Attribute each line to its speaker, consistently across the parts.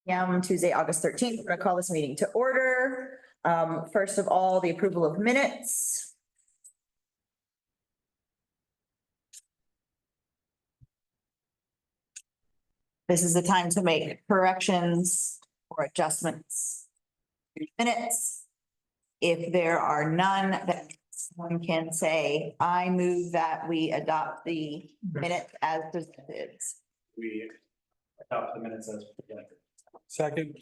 Speaker 1: Tuesday, August 13th. We're gonna call this meeting to order. First of all, the approval of minutes. This is the time to make corrections or adjustments. to Minutes. If there are none, then someone can say, I move that we adopt the minutes as presented.
Speaker 2: We adopt the minutes as presented.
Speaker 3: Second.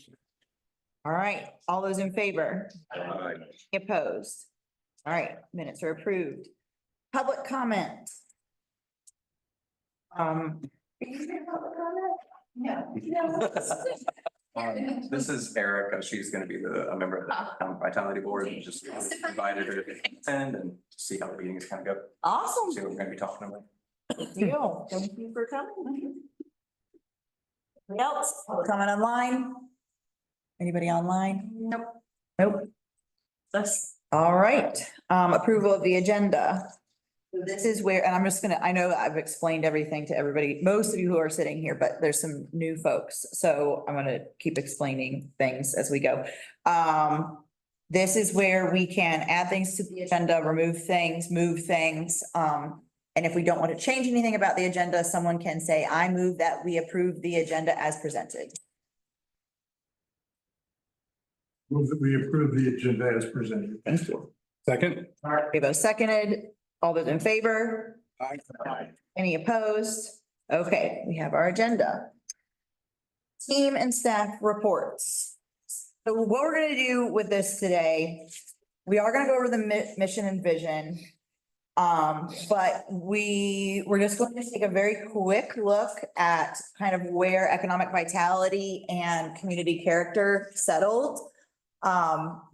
Speaker 1: All right, all those in favor?
Speaker 2: Aye.
Speaker 1: Any opposed? All right, minutes are approved. Public comment. Are you doing public comment? No.
Speaker 4: This is Erica. She's gonna be a member of the Town Vitality Board, and just invited her to attend and see how the meetings kind of go,
Speaker 1: Awesome.
Speaker 4: see what we're gonna be talking about.
Speaker 1: Deal. Thank you for coming. Anybody else? Public comment online? Anybody online? Nope. Nope. That's all right. Approval of the agenda. So this is where, and I'm just gonna, I know I've explained everything to everybody, most of you who are sitting here, but there's some new folks. So I'm gonna keep explaining things as we go. This is where we can add things to the agenda, remove things, move things. And if we don't want to change anything about the agenda, someone can say, I move that we approve the agenda as presented.
Speaker 3: Move that we approve the agenda as presented.
Speaker 1: Thank you.
Speaker 3: Second.
Speaker 1: All right, we both seconded. All those in favor?
Speaker 3: Aye.
Speaker 1: Any opposed? Okay, we have our agenda. Team and staff reports. So what we're gonna do with this today, we are gonna go over the mission and vision. But we're just going to take a very quick look at kind of where economic vitality and community character settled.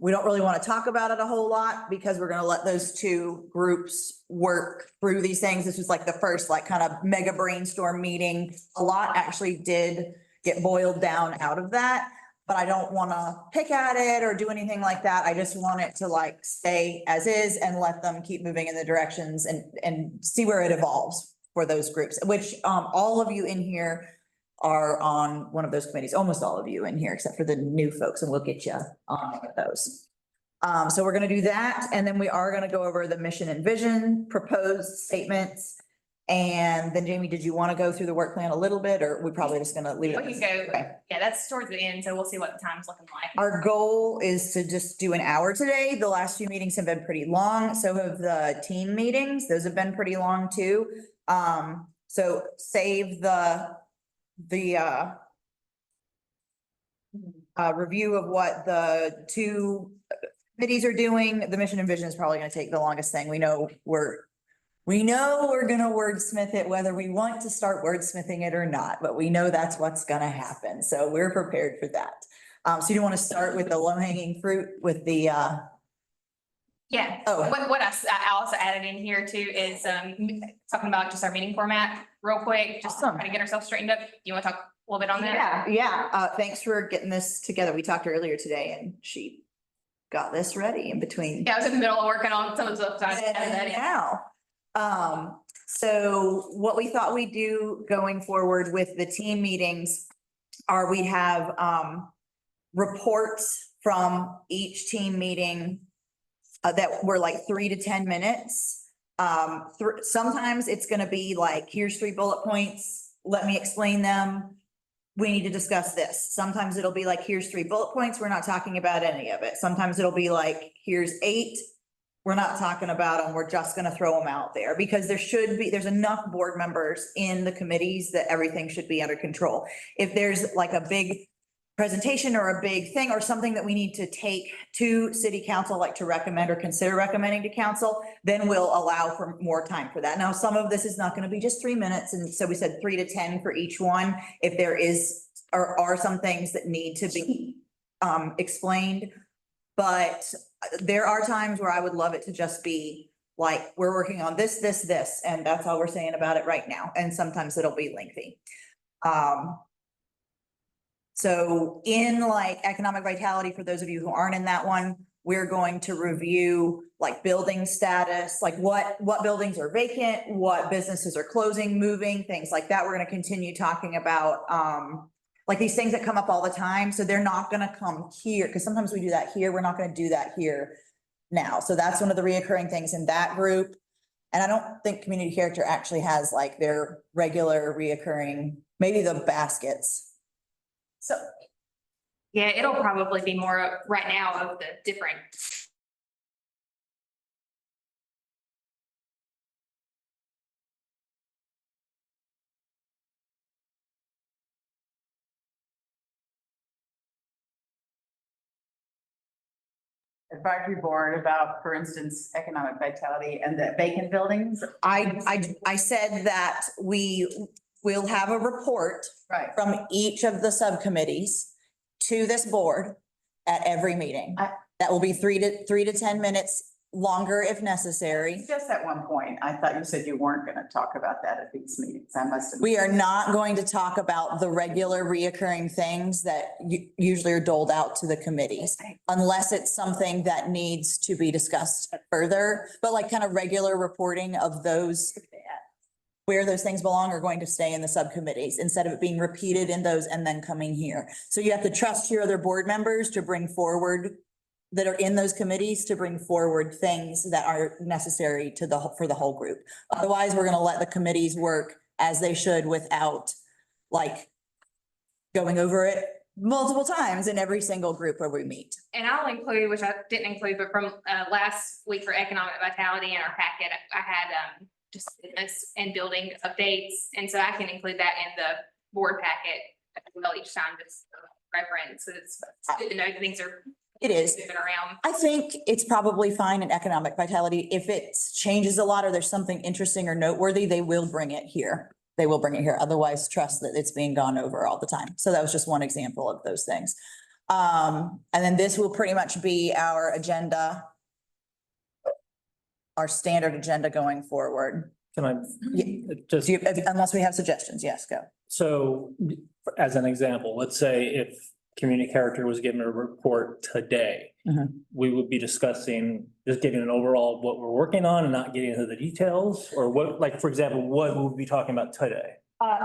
Speaker 1: We don't really want to talk about it a whole lot because we're going to let those two groups work through these things. This was like the first like kind of mega brainstorm meeting. A lot actually did get boiled down out of that, but I don't want to pick at it or do anything like that. I just want it to like stay as is and let them keep moving in the directions and see where it evolves for those groups, which all of you in here are on one of those committees, almost all of you in here, except for the new folks, and we'll get you on those. So we're gonna do that, and then we are gonna go over the mission and vision, proposed statements. And then Jamie, did you want to go through the work plan a little bit, or we probably just gonna leave it?
Speaker 5: We can go,
Speaker 1: Okay.
Speaker 5: yeah, that's towards the end, so we'll see what the time's looking like.
Speaker 1: Our goal is to just do an hour today. The last few meetings have been pretty long. So have the team meetings. Those have been pretty long too. So save the review of what the two committees are doing. The mission and vision is probably gonna take the longest thing. We know we're gonna wordsmith it, whether we want to start wordsmithing it or not, but we know that's what's gonna happen. So we're prepared for that. So you want to start with the low hanging fruit with the,
Speaker 5: Yeah,
Speaker 1: Oh.
Speaker 5: what I also added in here too is talking about just our meeting format real quick, just
Speaker 1: Awesome.
Speaker 5: trying to get ourselves straightened up. Do you want to talk a little bit on that?
Speaker 1: yeah. Thanks for getting this together. We talked earlier today and she got this ready in between.
Speaker 5: Yeah, I was in the middle of working on some of the stuff. So I just added that
Speaker 1: And
Speaker 5: in.
Speaker 1: now, so what we thought we'd do going forward with the team meetings are we have, reports from each team meeting that were like 3 to 10 minutes. Sometimes it's gonna be like, here's 3 bullet points, let me explain them. We need to discuss this. Sometimes it'll be like, here's 3 bullet points, we're not talking about any of it. Sometimes it'll be like, here's 8. We're not talking about them, we're just gonna throw them out there because there's enough board members in the committees that everything should be under control. If there's like a big presentation or a big thing or something that we need to take to city council, like to recommend or consider recommending to council, then we'll allow for more time for that. Now, some of this is not gonna be just 3 minutes, and so we said 3 to 10 for each one. If there are some things that need to be explained. But there are times where I would love it to just be like, we're working on this, and that's all we're saying about it right now. And sometimes it'll be lengthy. So in like economic vitality, for those of you who aren't in that one, we're going to review like building status, like what buildings are vacant, what businesses are closing, moving, things like that. We're going to continue talking about like these things that come up all the time. So they're not gonna come here, because sometimes we do that here. We're not gonna do that here now. So that's one of the reoccurring things in that group. And I don't think community character actually has like their regular reoccurring, maybe the baskets. So
Speaker 5: Yeah, it'll probably be more right now of the different.
Speaker 6: Advisory board about, for instance, economic vitality and the vacant buildings.
Speaker 1: I said that we will have a report
Speaker 6: Right.
Speaker 1: from each of the subcommittees to this board at every meeting. That will be 3 to 10 minutes longer if necessary.
Speaker 6: Just at one point, I thought you said you weren't going to talk about that at these meetings. I must have.
Speaker 1: We are not going to talk about the regular reoccurring things that usually are doled out to the committees. Unless it's something that needs to be discussed further, but like kind of regular reporting of those. Where those things belong are going to stay in the subcommittees instead of it being repeated in those and then coming here. So you have to trust your other board members to bring forward that are in those committees to bring forward things that are necessary to for the whole group. Otherwise, we're gonna let the committees work as they should without like going over it multiple times in every single group where we meet.
Speaker 5: And I'll include, which I didn't include, but from last week for economic vitality in our packet, I had just business and building updates. And so I can include that in the board packet as well each time, just for reference. So it's good to know that things are
Speaker 1: It is.
Speaker 5: moving around.
Speaker 1: I think it's probably fine in economic vitality. If it changes a lot or there's something interesting or noteworthy, they will bring it here. They will bring it here. Otherwise, trust that it's being gone over all the time. So that was just one example of those things. And then this will pretty much be our agenda, our standard agenda going forward.
Speaker 7: Can I
Speaker 1: Yeah.
Speaker 7: just,
Speaker 1: Do you, unless we have suggestions, yes, go.
Speaker 7: so as an example, let's say if community character was given a report today,
Speaker 1: Mhm.
Speaker 7: we would be discussing, just giving an overall of what we're working on and not getting into the details, or what, like, for example, what would we be talking about today?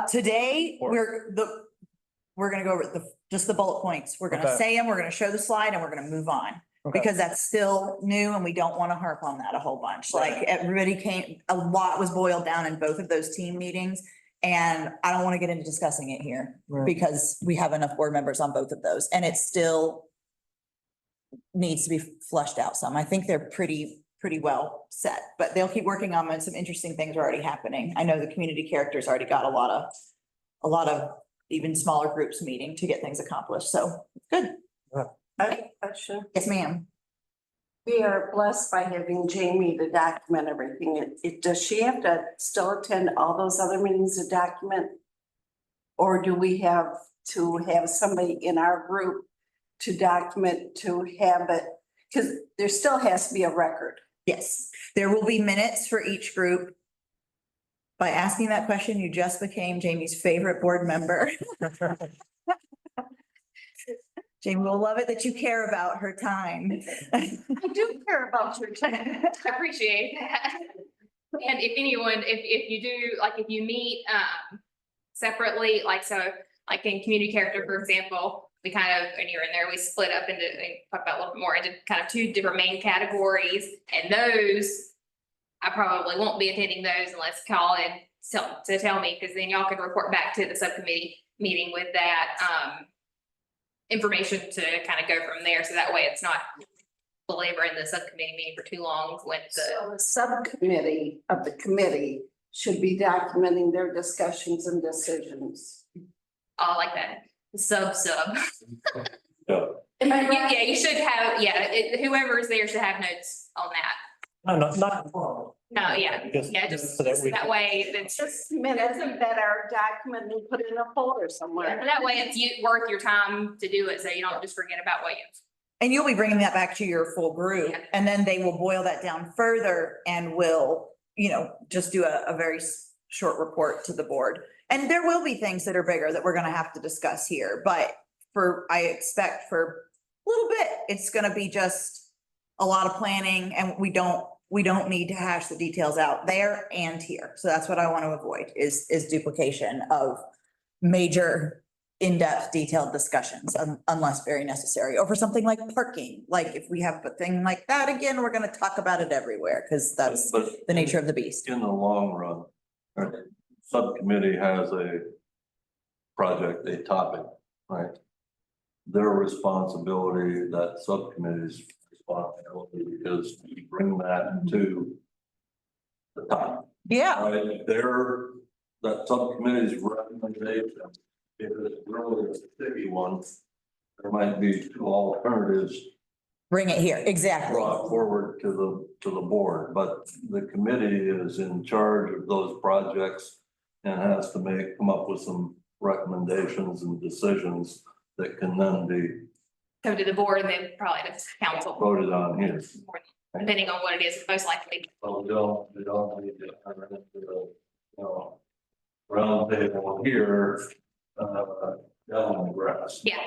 Speaker 1: Today,
Speaker 7: Or-
Speaker 1: we're gonna go over just the bullet points. We're gonna
Speaker 7: Okay.
Speaker 1: say them, we're gonna show the slide and we're gonna move on.
Speaker 7: Okay.
Speaker 1: Because that's still new and we don't want to harp on that a whole bunch. Like
Speaker 7: Right.
Speaker 1: everybody a lot was boiled down in both of those team meetings. And I don't want to get into discussing it here
Speaker 7: Right.
Speaker 1: because we have enough board members on both of those and it still needs to be flushed out some. I think they're pretty well set, but they'll keep working on them and some interesting things are already happening. I know the community characters already got a lot of even smaller groups meeting to get things accomplished. So good.
Speaker 8: I have a question.
Speaker 1: Yes, ma'am.
Speaker 8: We are blessed by having Jamie to document everything. Does she have to still attend all those other meetings to document? Or do we have to have somebody in our group to document, to have it? Because there still has to be a record.
Speaker 1: Yes, there will be minutes for each group. By asking that question, you just became Jamie's favorite board member. Jamie will love it that you care about her time.
Speaker 8: I do care about your time.
Speaker 5: I appreciate that. And if anyone, if you do, like, if you meet, separately, like, so, like in community character, for example, we kind of, and you're in there, we split up into, and talk about a little bit more into kind of 2 different main categories. And those, I probably won't be attending those unless call in to tell me, because then y'all could report back to the subcommittee meeting with that, information to kind of go from there. So that way it's not belaboring the subcommittee meeting for too long with the.
Speaker 8: So the subcommittee of the committee should be documenting their discussions and decisions.
Speaker 5: Oh, like that, sub.
Speaker 8: Am I
Speaker 5: Yeah,
Speaker 8: right?
Speaker 5: you should have, whoever is there should have notes on that.
Speaker 7: No, not.
Speaker 5: No, yeah,
Speaker 7: Just so that we.
Speaker 5: that way, it's
Speaker 8: Just minutes that are documented and put in a folder somewhere.
Speaker 5: that way it's worth your time to do it, so you don't just forget about what you.
Speaker 1: And you'll be bringing that back to your full group
Speaker 5: Yeah.
Speaker 1: and then they will boil that down further and will, just do a very short report to the board. And there will be things that are bigger that we're gonna have to discuss here, but I expect for a little bit, it's gonna be just a lot of planning and we don't need to hash the details out there and here. So that's what I want to avoid is duplication of major in-depth detailed discussions unless very necessary, or for something like parking. Like if we have a thing like that again, we're gonna talk about it everywhere because that's
Speaker 9: But
Speaker 1: the nature of the beast.
Speaker 9: in the long run, our subcommittee has a project, a topic, right? Their responsibility, that subcommittee's responsibility is to bring that to the top.
Speaker 1: Yeah,
Speaker 9: Right, that subcommittee's recommendation, if it's really a sticky one, there might be two alternatives
Speaker 1: bring it here. Exactly.
Speaker 9: brought forward to the board, but the committee is in charge of those projects and has to come up with some recommendations and decisions that can then be
Speaker 5: Go to the board and then probably to council,
Speaker 9: voted on here.
Speaker 5: depending on what it is, most likely.
Speaker 9: So we don't need to turn it into the, round table here, down in the grass.
Speaker 5: Yeah.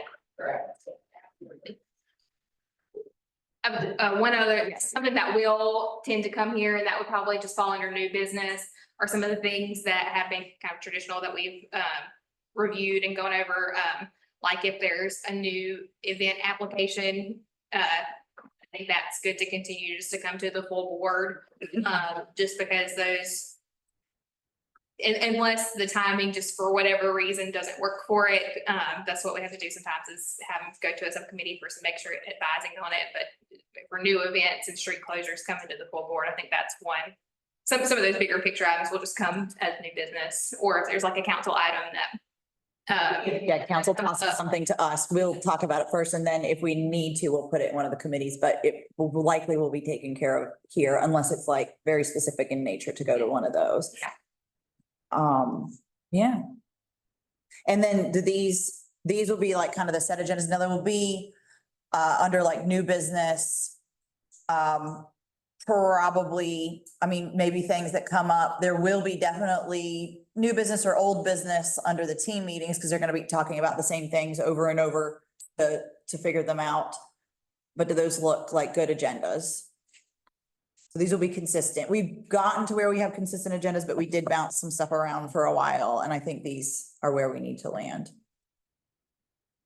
Speaker 5: One other, something that will tend to come here, and that would probably just fall under new business, are some of the things that have been kind of traditional that we've reviewed and gone over. Like if there's a new event application, I think that's good to continue just to come to the full board, just because those. Unless the timing just for whatever reason doesn't work for it, that's what we have to do sometimes is have them go to a subcommittee for some extra advising on it. But for new events and street closures coming to the full board, I think that's one. Some of those bigger picture items will just come as new business, or if there's like a council item that.
Speaker 1: Yeah, council tosses something to us. We'll talk about it first, and then if we need to, we'll put it in one of the committees, but it will likely will be taken care of here unless it's like very specific in nature to go to one of those.
Speaker 5: Yeah.
Speaker 1: Yeah. And then these will be like kind of the set agendas. Now there will be, under like new business, probably, I mean, maybe things that come up. There will be definitely new business or old business under the team meetings because they're going to be talking about the same things over and over to figure them out. But do those look like good agendas? So these will be consistent. We've gotten to where we have consistent agendas, but we did bounce some stuff around for a while. And I think these are where we need to land.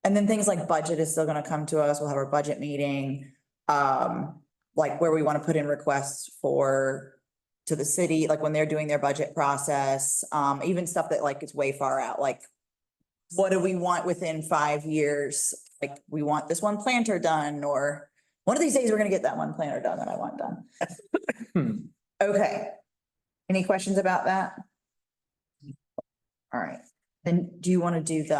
Speaker 1: And then things like budget is still going to come to us. We'll have our budget meeting. Like where we want to put in requests to the city, like when they're doing their budget process, even stuff that like is way far out, like what do we want within 5 years? Like we want this one planter done, or one of these days we're gonna get that one planter done that I want done. Okay. Any questions about that? All right, then do you want to do the,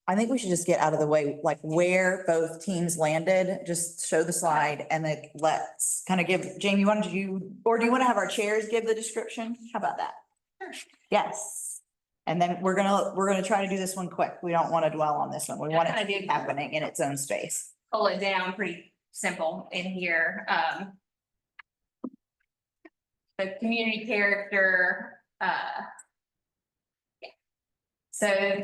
Speaker 1: I think we should just get out of the way, like where both teams landed, just show the slide and then let's kind of give, Jamie, why don't you, or do you want to have our chairs give the description? How about that? Yes. And then we're gonna try to do this one quick. We don't want to dwell on this one. We want it to be happening in its own space.
Speaker 5: Pull it down pretty simple in here. The community character, so.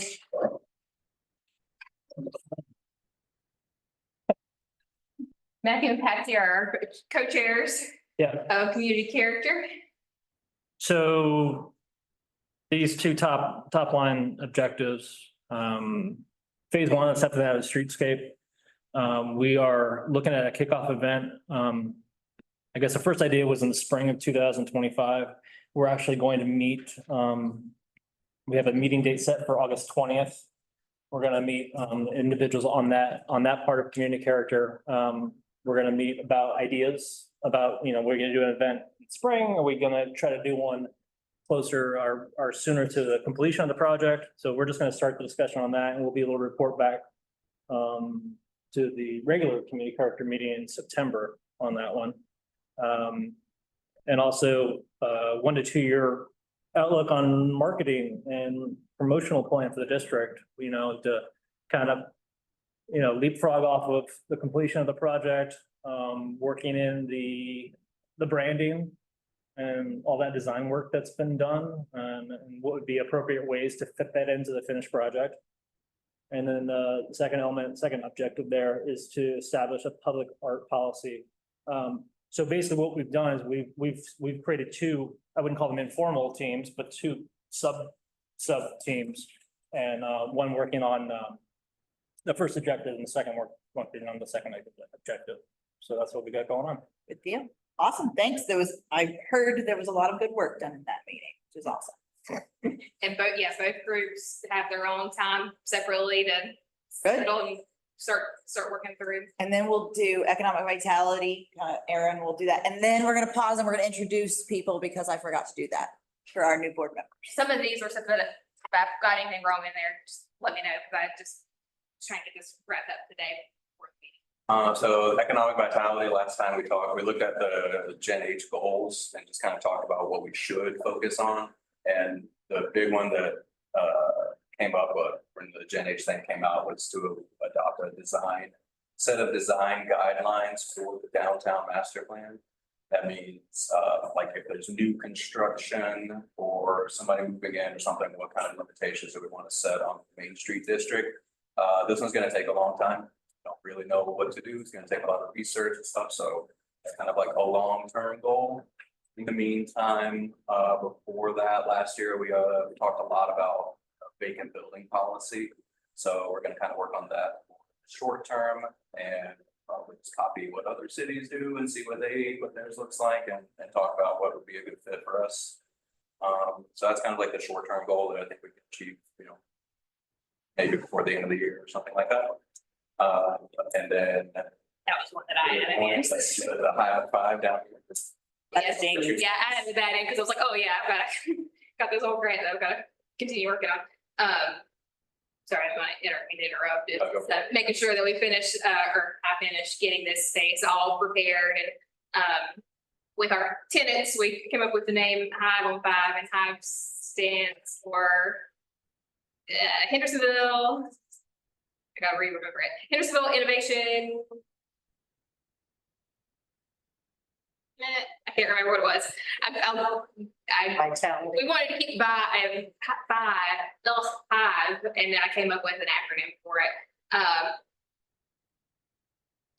Speaker 5: Matthew and Patsy are our co-chairs
Speaker 7: Yeah,
Speaker 5: of community character.
Speaker 7: so these two top line objectives, phase one, let's have to have a streetscape. We are looking at a kickoff event. I guess the first idea was in the spring of 2025. We're actually going to meet, we have a meeting date set for August 20th. We're gonna meet individuals on that part of community character. We're gonna meet about ideas about, we're gonna do an event in spring. Are we gonna try to do one closer or sooner to the completion of the project? So we're just gonna start the discussion on that, and we'll be able to report back to the regular community character meeting in September on that one. And also 1 to 2 year outlook on marketing and promotional plan for the district, to kind of, leapfrog off of the completion of the project, working in the branding and all that design work that's been done, and what would be appropriate ways to fit that into the finished project. And then the second objective there is to establish a public art policy. So basically what we've done is we've created two, I wouldn't call them informal teams, but two sub teams and one working on the first objective and the second working on the second objective. So that's what we got going on.
Speaker 1: Good deal. Awesome. Thanks. I heard there was a lot of good work done in that meeting, which is awesome.
Speaker 5: And both groups have their own time separately to
Speaker 1: Good.
Speaker 5: settle and start working through.
Speaker 1: And then we'll do economic vitality. Aaron will do that. And then we're gonna pause and we're gonna introduce people because I forgot to do that for our new board members.
Speaker 5: Some of these were stuff that if I've got anything wrong in there, just let me know, because I just was trying to get this wrapped up today. before the meeting.
Speaker 4: So economic vitality, last time we talked, we looked at the Gen H goals and just kind of talked about what we should focus on. And the big one that came up when the Gen H thing came out was to adopt a set of design guidelines for the downtown master plan. That means like if there's new construction or somebody moving in or something, what kind of limitations do we want to set on the Main Street district? This one's gonna take a long time. Don't really know what to do. It's gonna take a lot of research and stuff, so that's kind of like a long-term goal. In the meantime, before that, last year, we talked a lot about vacant building policy. So we're gonna kind of work on that short term and probably just copy what other cities do and see what theirs looks like and talk about what would be a good fit for us. So that's kind of like the short-term goal that I think we can achieve, maybe before the end of the year or something like that. And then.
Speaker 5: That was one that I added.
Speaker 4: The high five down here.
Speaker 1: That's dangerous.
Speaker 5: Yeah, I added that in because I was like, oh yeah, I've got this whole grant that I've got to continue working on. Sorry, I might interrupt.
Speaker 4: Oh,
Speaker 5: Making sure that we finish, or I finish getting this space all prepared and, with our tenants, we came up with the name Hive on 5, and Hive stands for Hendersonville. I gotta remember it. Hendersonville Innovation. I can't remember what it was.
Speaker 6: Vitality.
Speaker 5: We wanted to keep five, and then I came up with an acronym for it.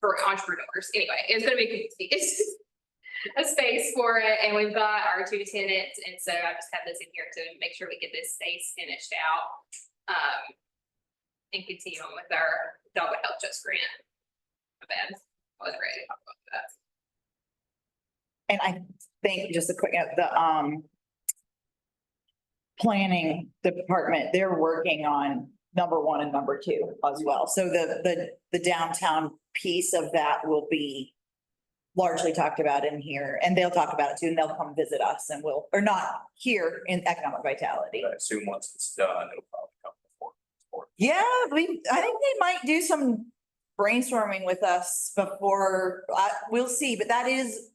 Speaker 5: For entrepreneurs. Anyway, it's gonna be a space for it, and we've got our 2 tenants, and so I just have this in here to make sure we get this space finished out. And continue on with our Dogwood Health Trust grant. My bad. I wasn't ready to talk about that.
Speaker 1: And I think just a quick note, the planning department, they're working on number 1 and number 2 as well. So the downtown piece of that will be largely talked about in here, and they'll talk about it too, and they'll come visit us and or not here in economic vitality.
Speaker 4: I assume once it's done, it'll probably come before.
Speaker 1: Yeah, I think they might do some brainstorming with us before, we'll see, but that is,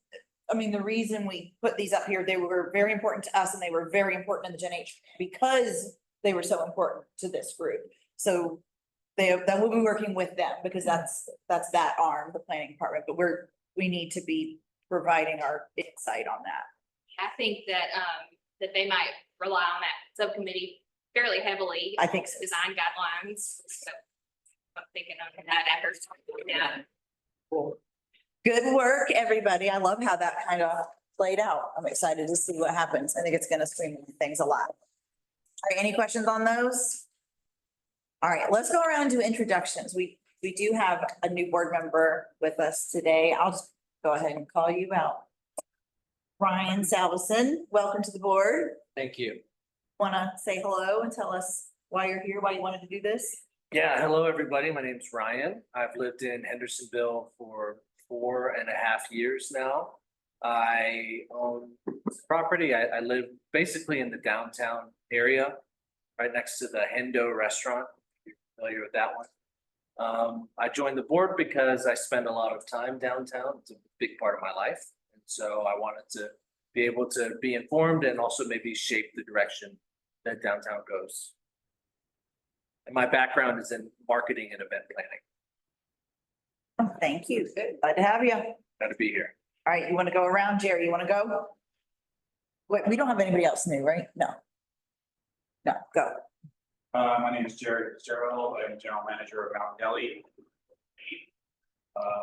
Speaker 1: the reason we put these up here, they were very important to us and they were very important in the Gen H because they were so important to this group. So that we'll be working with them because that's that arm, the planning department, but we need to be providing our insight on that.
Speaker 5: I think that, that they might rely on that subcommittee fairly heavily.
Speaker 1: I think so.
Speaker 5: Design guidelines, so I'm thinking of that after. Yeah.
Speaker 1: Cool. Good work, everybody. I love how that kind of played out. I'm excited to see what happens. I think it's gonna streamline things a lot. All right, any questions on those? All right, let's go around to introductions. We do have a new board member with us today. I'll just go ahead and call you out. Ryan Salveson, welcome to the board.
Speaker 10: Thank you.
Speaker 1: Want to say hello and tell us why you're here, why you wanted to do this?
Speaker 10: Yeah, hello, everybody. My name's Ryan. I've lived in Hendersonville for 4.5 years now. I own property. I live basically in the downtown area, right next to the Hendo restaurant. If you're familiar with that one. I joined the board because I spend a lot of time downtown. It's a big part of my life. And so I wanted to be able to be informed and also maybe shape the direction that downtown goes. And my background is in marketing and event planning.
Speaker 1: Oh, thank you. Good. Glad to have you.
Speaker 10: Glad to be here.
Speaker 1: All right, you want to go around? Jerry, you want to go? Wait, we don't have anybody else new, right? No. No, go.
Speaker 2: My name is Jerry Fitzgerald. I'm general manager of Mountain Deli.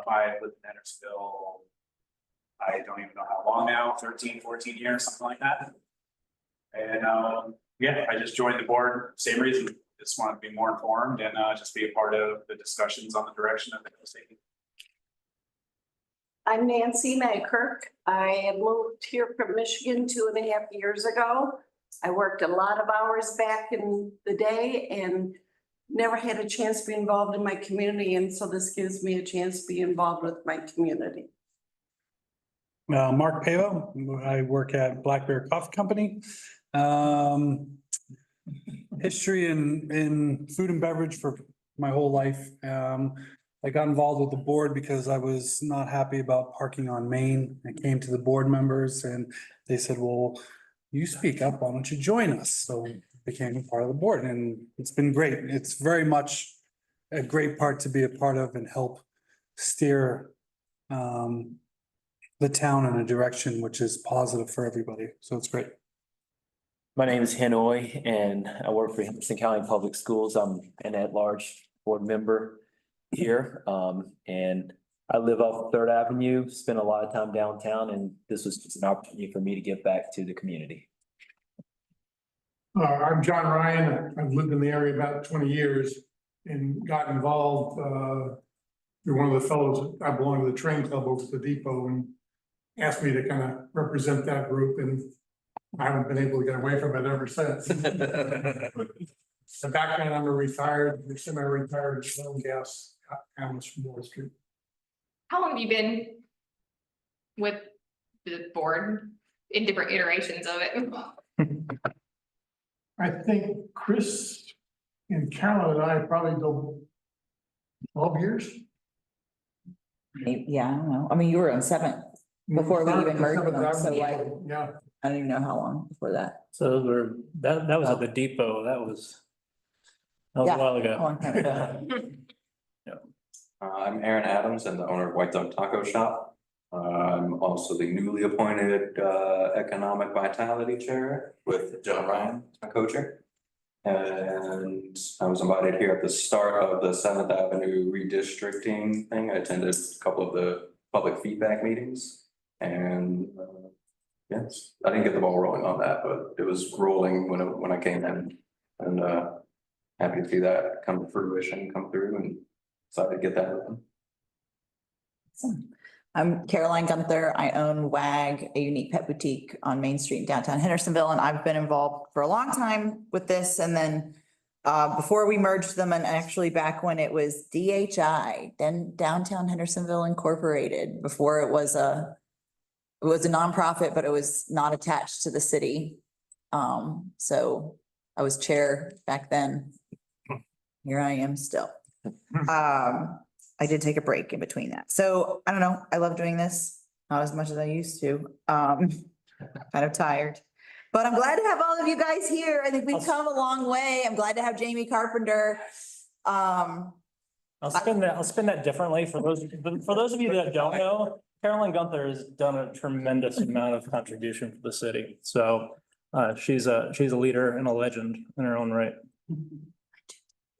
Speaker 2: I lived in Hendersonville. I don't even know how long now, 13, 14 years, something like that. And yeah, I just joined the board, same reason, just want to be more informed and just be a part of the discussions on the direction of the city.
Speaker 8: I'm Nancy Nykerk. I moved here from Michigan 2.5 years ago. I worked a lot of hours back in the day and never had a chance to be involved in my community. And so this gives me a chance to be involved with my community.
Speaker 11: Mark Pavo, I work at Black Bear Coffee Company. History in food and beverage for my whole life. I got involved with the board because I was not happy about parking on Main. I came to the board members and they said, well, you speak up, why don't you join us? So I became a part of the board and it's been great. It's very much a great part to be a part of and help steer the town in a direction which is positive for everybody. So it's great.
Speaker 12: My name is Hanoi and I work for Henderson County Public Schools. I'm an at-large board member here. And I live off Third Avenue, spend a lot of time downtown, and this was just an opportunity for me to give back to the community.
Speaker 3: I'm John Ryan. I've lived in the area about 20 years and got involved, through one of the fellows. I belong to the train club over at the depot and asked me to kind of represent that group, and I haven't been able to get away from it ever since. The background, I'm a retired, semi-retired oil and gas analyst from Wall Street.
Speaker 5: How long have you been with the board in different iterations of it?
Speaker 3: I think Chris and Carolyn and I probably go 12 years.
Speaker 1: Yeah, I don't know. I mean, you were on 7th before we even merged them, so like,
Speaker 3: Yeah.
Speaker 1: I don't even know how long before that.
Speaker 7: So those were, that was at the depot. That was a
Speaker 1: Yeah,
Speaker 7: while
Speaker 1: a
Speaker 7: ago.
Speaker 1: long time ago.
Speaker 4: I'm Aaron Adams and the owner of White Dog Taco Shop. I'm also the newly appointed Economic Vitality Chair with John Ryan, my co-chair. And I was invited here at the start of the 7th Avenue redistricting thing. I attended a couple of the public feedback meetings. And yes, I didn't get the ball rolling on that, but it was rolling when I came in. And happy to see that come to fruition, come through, and excited to get that open.
Speaker 1: Awesome. I'm Caroline Gunther. I own WAG, a unique pet boutique on Main Street in downtown Hendersonville, and I've been involved for a long time with this. And then before we merged them, and actually back when it was DHI, then Downtown Hendersonville Incorporated, before it was a nonprofit, but it was not attached to the city. So I was chair back then. Here I am still. I did take a break in between that. So I don't know. I love doing this, not as much as I used to. Kind of tired, but I'm glad to have all of you guys here. I think we've come a long way. I'm glad to have Jamie Carpenter.
Speaker 7: I'll spin that differently for those of you that don't know. Caroline Gunther has done a tremendous amount of contribution for the city. So she's a leader and a legend in her own right.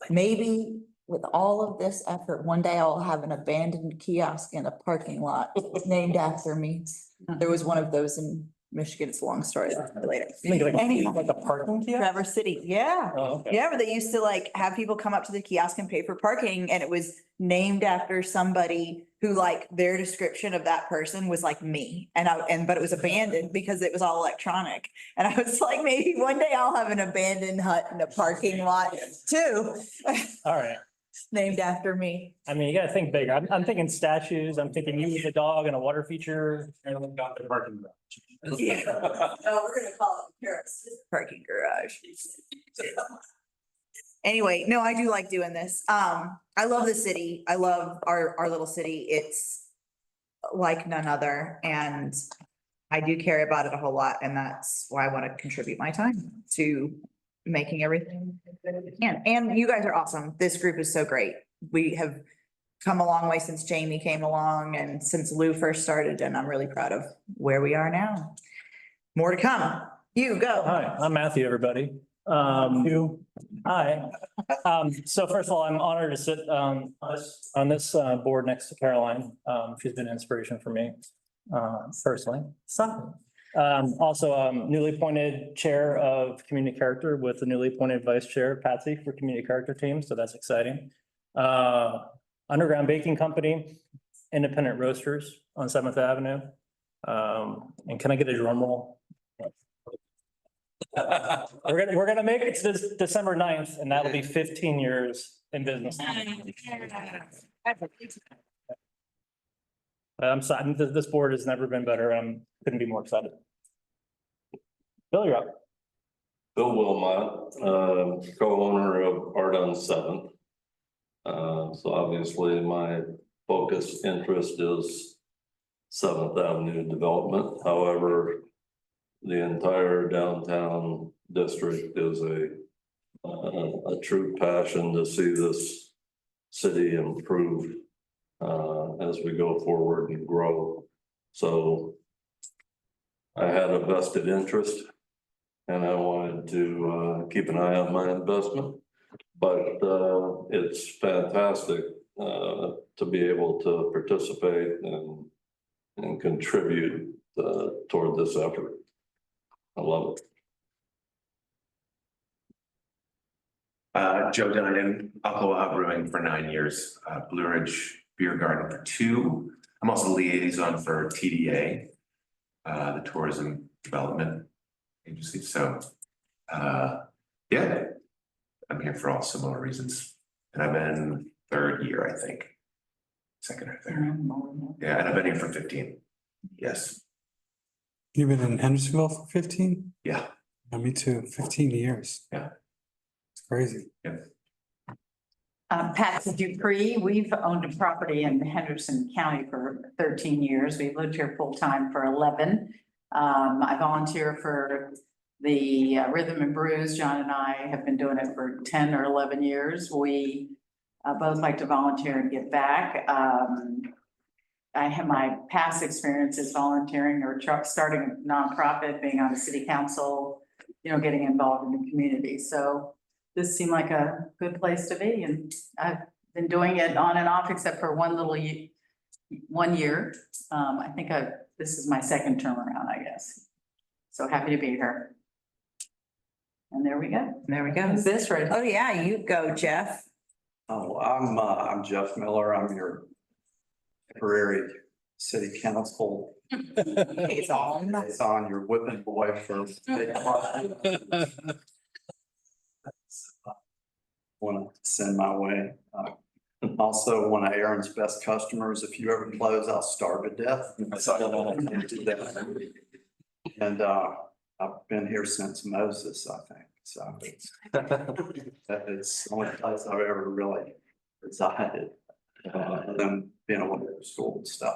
Speaker 1: Maybe with all of this effort, one day I'll have an abandoned kiosk in a parking lot named after me. There was one of those in Michigan. It's a long story. I'll tell you later.
Speaker 7: Like a parking kiosk?
Speaker 1: Traverse City, yeah.
Speaker 7: Oh, okay.
Speaker 1: Yeah, where they used to like have people come up to the kiosk and pay for parking, and it was named after somebody who like their description of that person was like me. But it was abandoned because it was all electronic. And I was like, maybe one day I'll have an abandoned hut in a parking lot too.
Speaker 7: All right.
Speaker 1: Named after me.
Speaker 7: I mean, you gotta think bigger. I'm thinking statues. I'm thinking you with a dog and a water feature. And got the parking garage.
Speaker 1: Yeah. No, we're gonna call it Paris parking garage. Anyway, no, I do like doing this. I love the city. I love our little city. It's like none other, and I do care about it a whole lot, and that's why I want to contribute my time to making everything good as we can. And you guys are awesome. This group is so great. We have come a long way since Jamie came along and since Lou first started, and I'm really proud of where we are now. More to come. You go.
Speaker 7: Hi, I'm Matthew, everybody. Hi. So first of all, I'm honored to sit on this board next to Caroline. She's been an inspiration for me personally. Stop. Also, newly appointed chair of community character with the newly appointed vice chair, Patsy, for community character team, so that's exciting. Underground Baking Company, Independent Roasters on Seventh Avenue. And can I get a drum roll? We're gonna make it to this December 9th, and that'll be 15 years in business. I'm sorry, this board has never been better. Couldn't be more excited. Bill, you're up.
Speaker 9: Bill Wilmot, co-owner of Art on Seventh. So obviously my focus interest is Seventh Avenue development. However, the entire downtown district is a true passion to see this city improve as we go forward and grow. So I had a vested interest and I wanted to keep an eye on my investment, but it's fantastic to be able to participate and contribute toward this effort. I love it.
Speaker 13: Joe Dunnigan, Alcoa Brewing for 9 years, Blue Ridge Beer Garden for 2. I'm also liaison for TDA, the Tourism Development Agency. So, yeah, I'm here for all similar reasons. And I'm in 3rd year, I think. 2nd or 3rd. Yeah, and I've been here for 15. Yes.
Speaker 11: You've been in Hendersonville for 15?
Speaker 13: Yeah.
Speaker 11: Yeah, me too, 15 years.
Speaker 13: Yeah.
Speaker 11: It's crazy.
Speaker 13: Yeah.
Speaker 6: Patsy Dupree, we've owned a property in Henderson County for 13 years. We've lived here full-time for 11. I volunteer for the Rhythm and Brews. John and I have been doing it for 10 or 11 years. We both like to volunteer and give back. I have my past experiences volunteering or starting a nonprofit, being on the city council, getting involved in the community. So this seemed like a good place to be, and I've been doing it on and off except for one year. I think this is my 2nd term around, I guess. So happy to be here. And there we go.
Speaker 1: There we go.
Speaker 6: Who's this right?
Speaker 1: Oh, yeah, you go, Jeff.
Speaker 14: Oh, I'm Jeff Miller. I'm your temporary city council.
Speaker 1: It's on.
Speaker 14: It's on your whipping boy for. Want to send my way. Also, one of Aaron's best customers. If you ever close, I'll starve to death. And I've been here since Moses, I think. So it's the only place I've ever really resided. And then being away from school and stuff.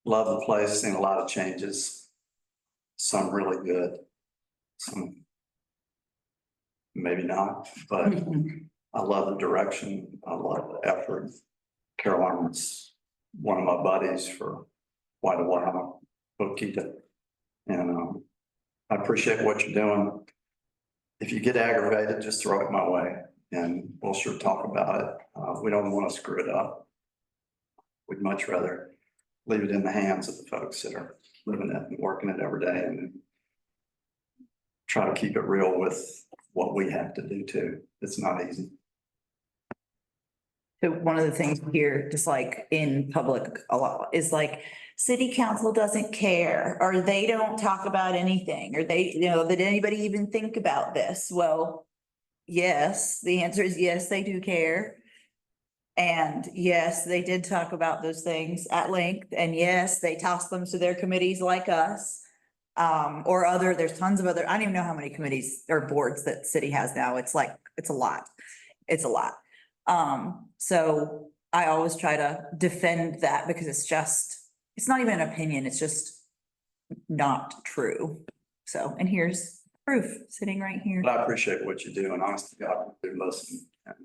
Speaker 14: Love the place, seen a lot of changes. Some really good, some maybe not, but I love the direction. I love the effort. Caroline's one of my buddies for quite a while, Bokita. And I appreciate what you're doing. If you get aggravated, just throw it my way and we'll sure talk about it. We don't want to screw it up. We'd much rather leave it in the hands of the folks that are living it and working it every day and try to keep it real with what we have to do too. It's not easy.
Speaker 1: So one of the things here, just like in public a lot, is like city council doesn't care, or they don't talk about anything, or they, did anybody even think about this? Well, yes, the answer is yes, they do care. And yes, they did talk about those things at length, and yes, they toss them to their committees like us. Or there's tons of other, I don't even know how many committees or boards that city has now. It's a lot. It's a lot. So I always try to defend that because it's not even an opinion. It's just not true. So, and here's proof sitting right here.
Speaker 14: But I appreciate what you do and honest to God, we do listen. And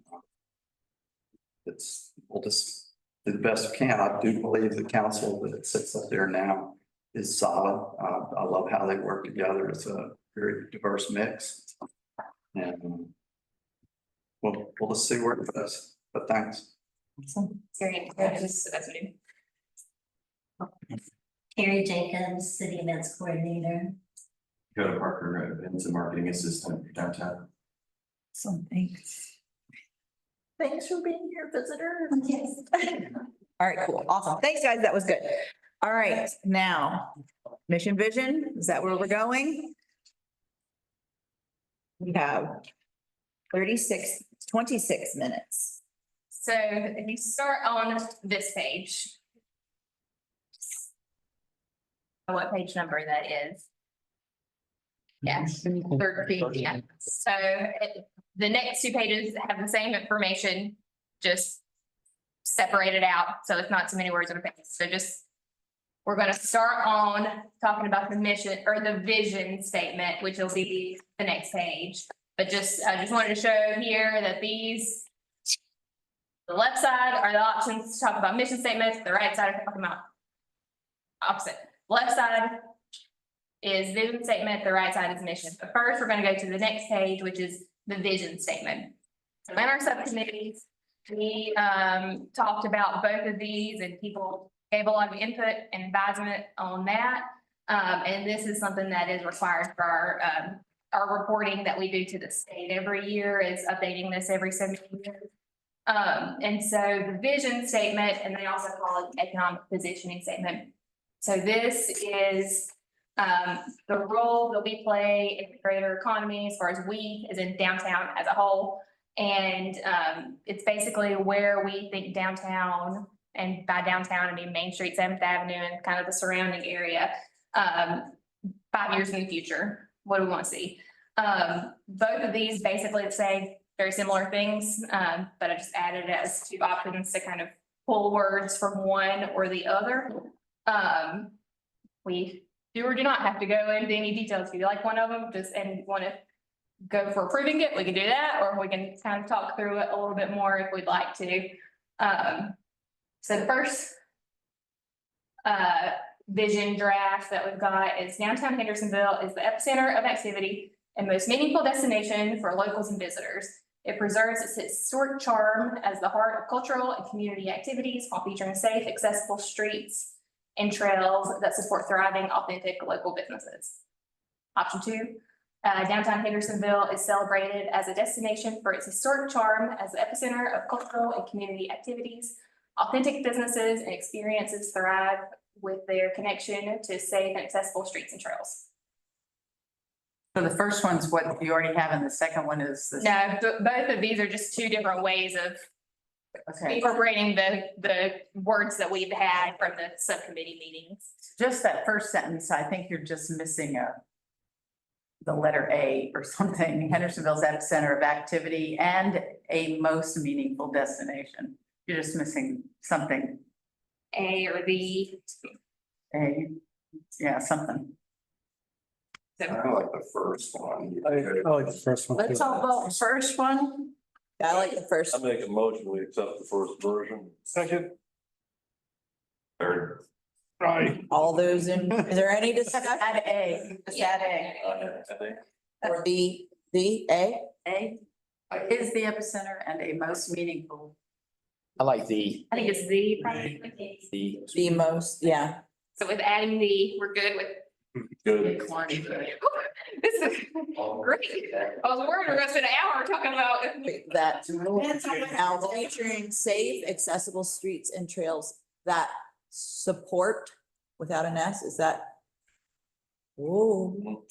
Speaker 14: we'll just do the best we can. I do believe the council that sits up there now is solid. I love how they work together. It's a very diverse mix. And we'll just see where it goes, but thanks.
Speaker 1: Awesome.
Speaker 5: That's me.
Speaker 15: Carrie Jenkins, City Events Coordinator.
Speaker 13: Dakota Parker, Events and Marketing Assistant for downtown.
Speaker 1: So thanks. Thanks for being here, visitor.
Speaker 15: Yes.
Speaker 1: All right, cool, awesome. Thanks, guys. That was good. All right, now, mission vision, is that where we're going? We have 26 minutes.
Speaker 5: So if you start on this page. What page number that is? Yes, 13, yeah. So the next two pages have the same information, just separated out, so it's not too many words on a page. So just, we're gonna start on talking about the mission or the vision statement, which will be the next page. But just, I just wanted to show here that these, the left side are the options to talk about mission statements, the right side are talking about opposite. Left side is vision statement, the right side is mission. But first, we're gonna go to the next page, which is the vision statement. So in our subcommittees, we talked about both of these and people gave a lot of input and advisement on that. And this is something that is required for our reporting that we do to the state every year, is updating this every 7 years. And so the vision statement, and they also call it economic positioning statement. So this is the role that we play in the greater economy as far as we, as in downtown as a whole. And it's basically where we think downtown, and by downtown, I mean Main Street, 7th Avenue, and kind of the surrounding area, 5 years in the future. What do we want to see? Both of these basically say very similar things, but I just added it as two options to kind of pull words from one or the other. We do or do not have to go into any details. If you like one of them, just and want to go for approving it, we can do that, or we can kind of talk through it a little bit more if we'd like to. So the first vision draft that we've got is downtown Hendersonville is the epicenter of activity and most meaningful destination for locals and visitors. It preserves its historic charm as the heart of cultural and community activities while featuring safe, accessible streets and trails that support thriving, authentic local businesses. Option 2, downtown Hendersonville is celebrated as a destination for its historic charm as the epicenter of cultural and community activities. Authentic businesses and experiences thrive with their connection to safe and accessible streets and trails.
Speaker 6: So the first one's what you already have, and the second one is the.
Speaker 5: No, both of these are just two different ways of
Speaker 6: Okay,
Speaker 5: incorporating the words that we've had from the subcommittee meetings.
Speaker 6: just that first sentence, I think you're just missing the letter A or something. Hendersonville's epicenter of activity and a most meaningful destination. You're just missing something.
Speaker 5: A or the.
Speaker 6: Yeah, something.
Speaker 14: I like the first one.
Speaker 11: I like the first one.
Speaker 8: Let's
Speaker 11: too.
Speaker 8: all vote first one.
Speaker 1: I like the first.
Speaker 9: I make a motion, we accept the first version.
Speaker 11: Second.
Speaker 13: Third.
Speaker 11: Right.
Speaker 1: All those in, is there any discussion?
Speaker 6: Add A, just add A.
Speaker 9: I think.
Speaker 1: Or the A?
Speaker 6: A is the epicenter and a most meaningful.
Speaker 12: I like the,
Speaker 5: I think it's the, probably.
Speaker 1: The most, yeah.
Speaker 5: So with adding the, we're good with.
Speaker 9: Good.
Speaker 5: This is great. I was worried we were gonna spend an hour talking about.
Speaker 1: That now featuring safe, accessible streets and trails that support without an S, is that? Ooh,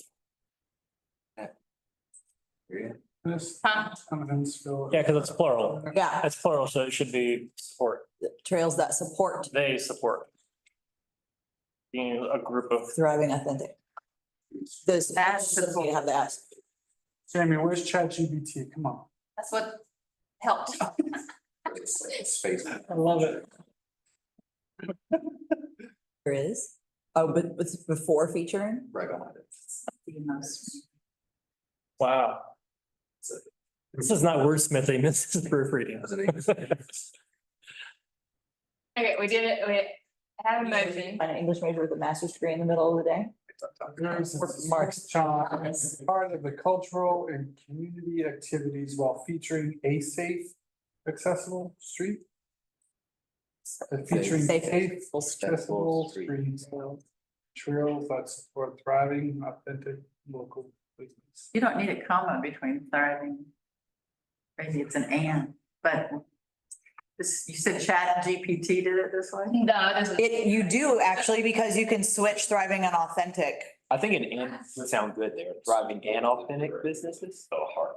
Speaker 11: This,
Speaker 5: Huh?
Speaker 11: Hendersonville.
Speaker 7: Yeah, because it's plural.
Speaker 1: yeah,
Speaker 7: It's plural, so it should be support.
Speaker 1: trails that support
Speaker 7: They support. Being a group of,
Speaker 1: thriving authentic. Those,
Speaker 6: That's
Speaker 1: you have the S.
Speaker 11: Jamie, where's ChatGPT? Come on.
Speaker 5: That's what helped.
Speaker 13: Space.
Speaker 11: I love it.
Speaker 1: There is. Oh, but it's before featuring?
Speaker 13: Right behind it.
Speaker 6: The most.
Speaker 7: wow. This is not wordsmithing, this is proofreading.
Speaker 5: Okay, we did it. We have a motion.
Speaker 1: An English major with a master's degree in the middle of the day. Mark's.
Speaker 11: John, as part of the cultural and community activities while featuring a safe, accessible street. Featuring
Speaker 1: Safe,
Speaker 11: safe,
Speaker 1: accessible
Speaker 11: accessible streets. trails that support thriving, authentic, local business.
Speaker 6: You don't need a comma between thriving. Maybe it's an and, but this, you said Chat GPT did it this way?
Speaker 5: No, this is.
Speaker 1: You do actually, because you can switch thriving and authentic.
Speaker 12: I think an and would sound good there, thriving and authentic businesses.
Speaker 4: So hard.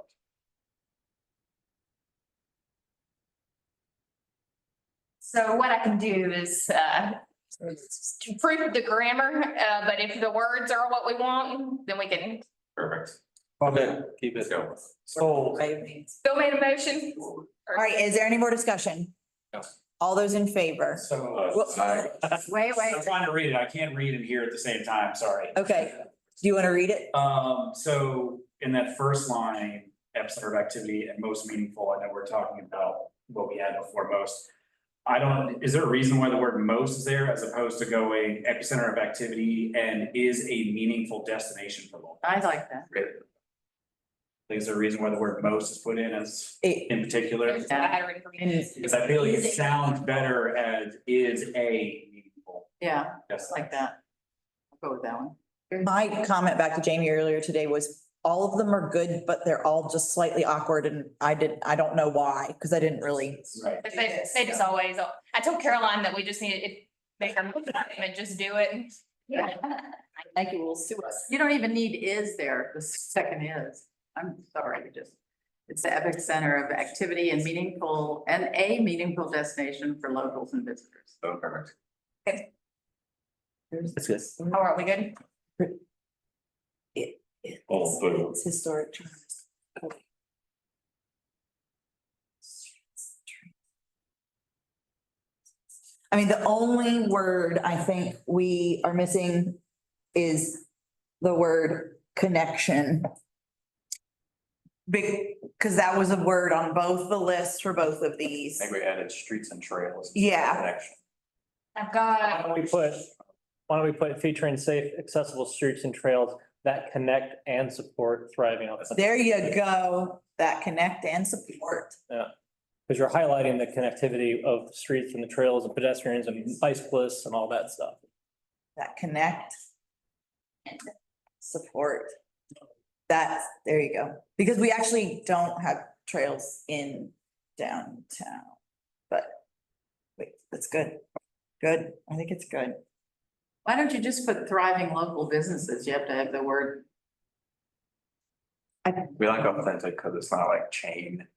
Speaker 5: So what I can do is, improve the grammar, but if the words are what we want, then we can.
Speaker 4: Perfect.
Speaker 11: Okay,
Speaker 4: Keep it going.
Speaker 11: so
Speaker 5: Bill made a motion.
Speaker 1: All right, is there any more discussion?
Speaker 4: No.
Speaker 1: All those in favor?
Speaker 2: So,
Speaker 6: Wait,
Speaker 2: I'm trying to read it. I can't read and hear at the same time, sorry.
Speaker 1: Okay, do you want to read it?
Speaker 2: So in that first line, epicenter of activity and most meaningful, I know we're talking about what we had before most. Is there a reason why the word most is there as opposed to going epicenter of activity and is a meaningful destination for local?
Speaker 6: I like that.
Speaker 2: Is there a reason why the word most is put in as
Speaker 1: It-
Speaker 2: in particular?
Speaker 5: I had it written for me.
Speaker 2: Because I feel like it sounds better as is a meaningful
Speaker 6: Yeah,
Speaker 2: destination.
Speaker 6: like that. I'll go with that one.
Speaker 1: My comment back to Jamie earlier today was all of them are good, but they're all just slightly awkward and I don't know why, because I didn't really.
Speaker 2: Right.
Speaker 5: They just always, I told Caroline that we just need to make them and just do it. Yeah.
Speaker 6: Thank you, will sue us. You don't even need is there, the second is. I'm sorry, it's the epicenter of activity and a meaningful destination for locals and visitors.
Speaker 4: So perfect.
Speaker 12: That's good.
Speaker 5: Oh, are we good?
Speaker 4: Oh, good.
Speaker 1: It's historic terms. I mean, the only word I think we are missing is the word connection. Because that was a word on both the lists for both of
Speaker 4: I
Speaker 1: these.
Speaker 4: think we added streets and trails.
Speaker 1: Yeah.
Speaker 4: Connection.
Speaker 5: I've
Speaker 7: Why
Speaker 5: got,
Speaker 7: don't we put featuring safe, accessible streets and trails that connect and support thriving authentic?
Speaker 1: There you go, that connect and support.
Speaker 7: Because you're highlighting the connectivity of the streets and the trails and pedestrians and bicyclists and all that stuff.
Speaker 1: That connect. And support. That's, there you go, because we actually don't have trails in downtown. But wait, that's good. Good, I think it's good.
Speaker 6: Why don't you just put thriving local businesses? You have to have the word.
Speaker 4: We like authentic because it's not like chain.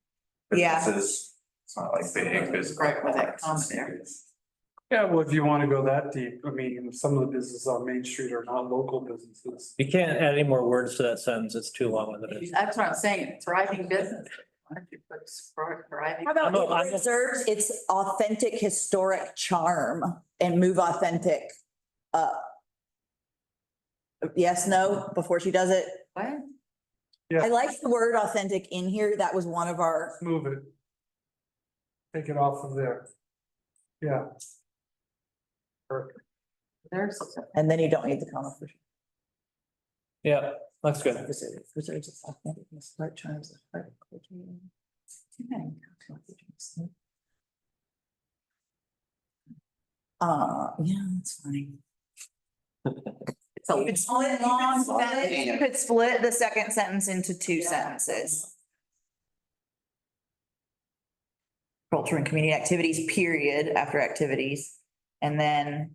Speaker 1: Yeah.
Speaker 4: businesses. It's not like big business.
Speaker 6: Right, with that comment there.
Speaker 11: yeah, well, if you want to go that deep, I mean, some of the businesses on Main Street are not local businesses.
Speaker 7: You can't add any more words to that sentence. It's too long with it.
Speaker 6: That's what I'm saying, thriving business. Why don't you put thriving?
Speaker 1: How about
Speaker 7: I'm a-
Speaker 1: it preserves its authentic historic charm and move authentic up? Yes, no, before she does it?
Speaker 6: What?
Speaker 1: I like the word authentic in here. That was one of our,
Speaker 11: Move it. Take it off of there. Yeah. Perfect.
Speaker 6: There's.
Speaker 1: and then you don't need the comma for.
Speaker 7: Yeah, that's good.
Speaker 1: Preserves its authentic historic charms. Yeah, that's fine.
Speaker 6: It's a
Speaker 1: You could split you could split the second sentence into two sentences. Culture and community activities, period, after activities, and then,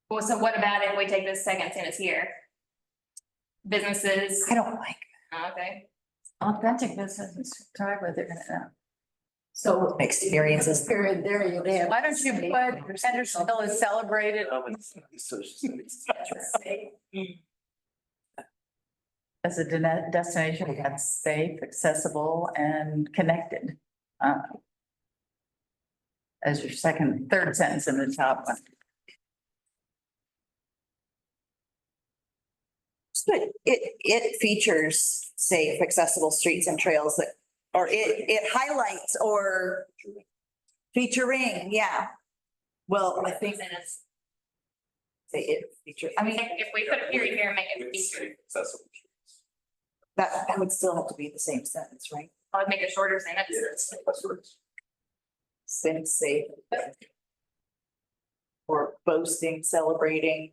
Speaker 5: well, so what about if we take this second sentence here? Businesses,
Speaker 1: I don't like,
Speaker 5: okay,
Speaker 6: authentic businesses, thrive where they're gonna.
Speaker 8: So
Speaker 1: experiences.
Speaker 8: period, there you have.
Speaker 6: Why don't you put Hendersonville is celebrated as a destination that's safe, accessible, and connected? As your third sentence in the top one.
Speaker 1: But it features safe, accessible streets and trails that, or it highlights or featuring, yeah. Well, I think
Speaker 5: sentence.
Speaker 1: say it feature, I mean,
Speaker 5: If we put a period here and make it feature,
Speaker 4: Safe, accessible streets.
Speaker 1: that would still have to be the same sentence, right?
Speaker 5: I would make a shorter sentence.
Speaker 4: That's what it's.
Speaker 1: Same, safe. Or boasting, celebrating.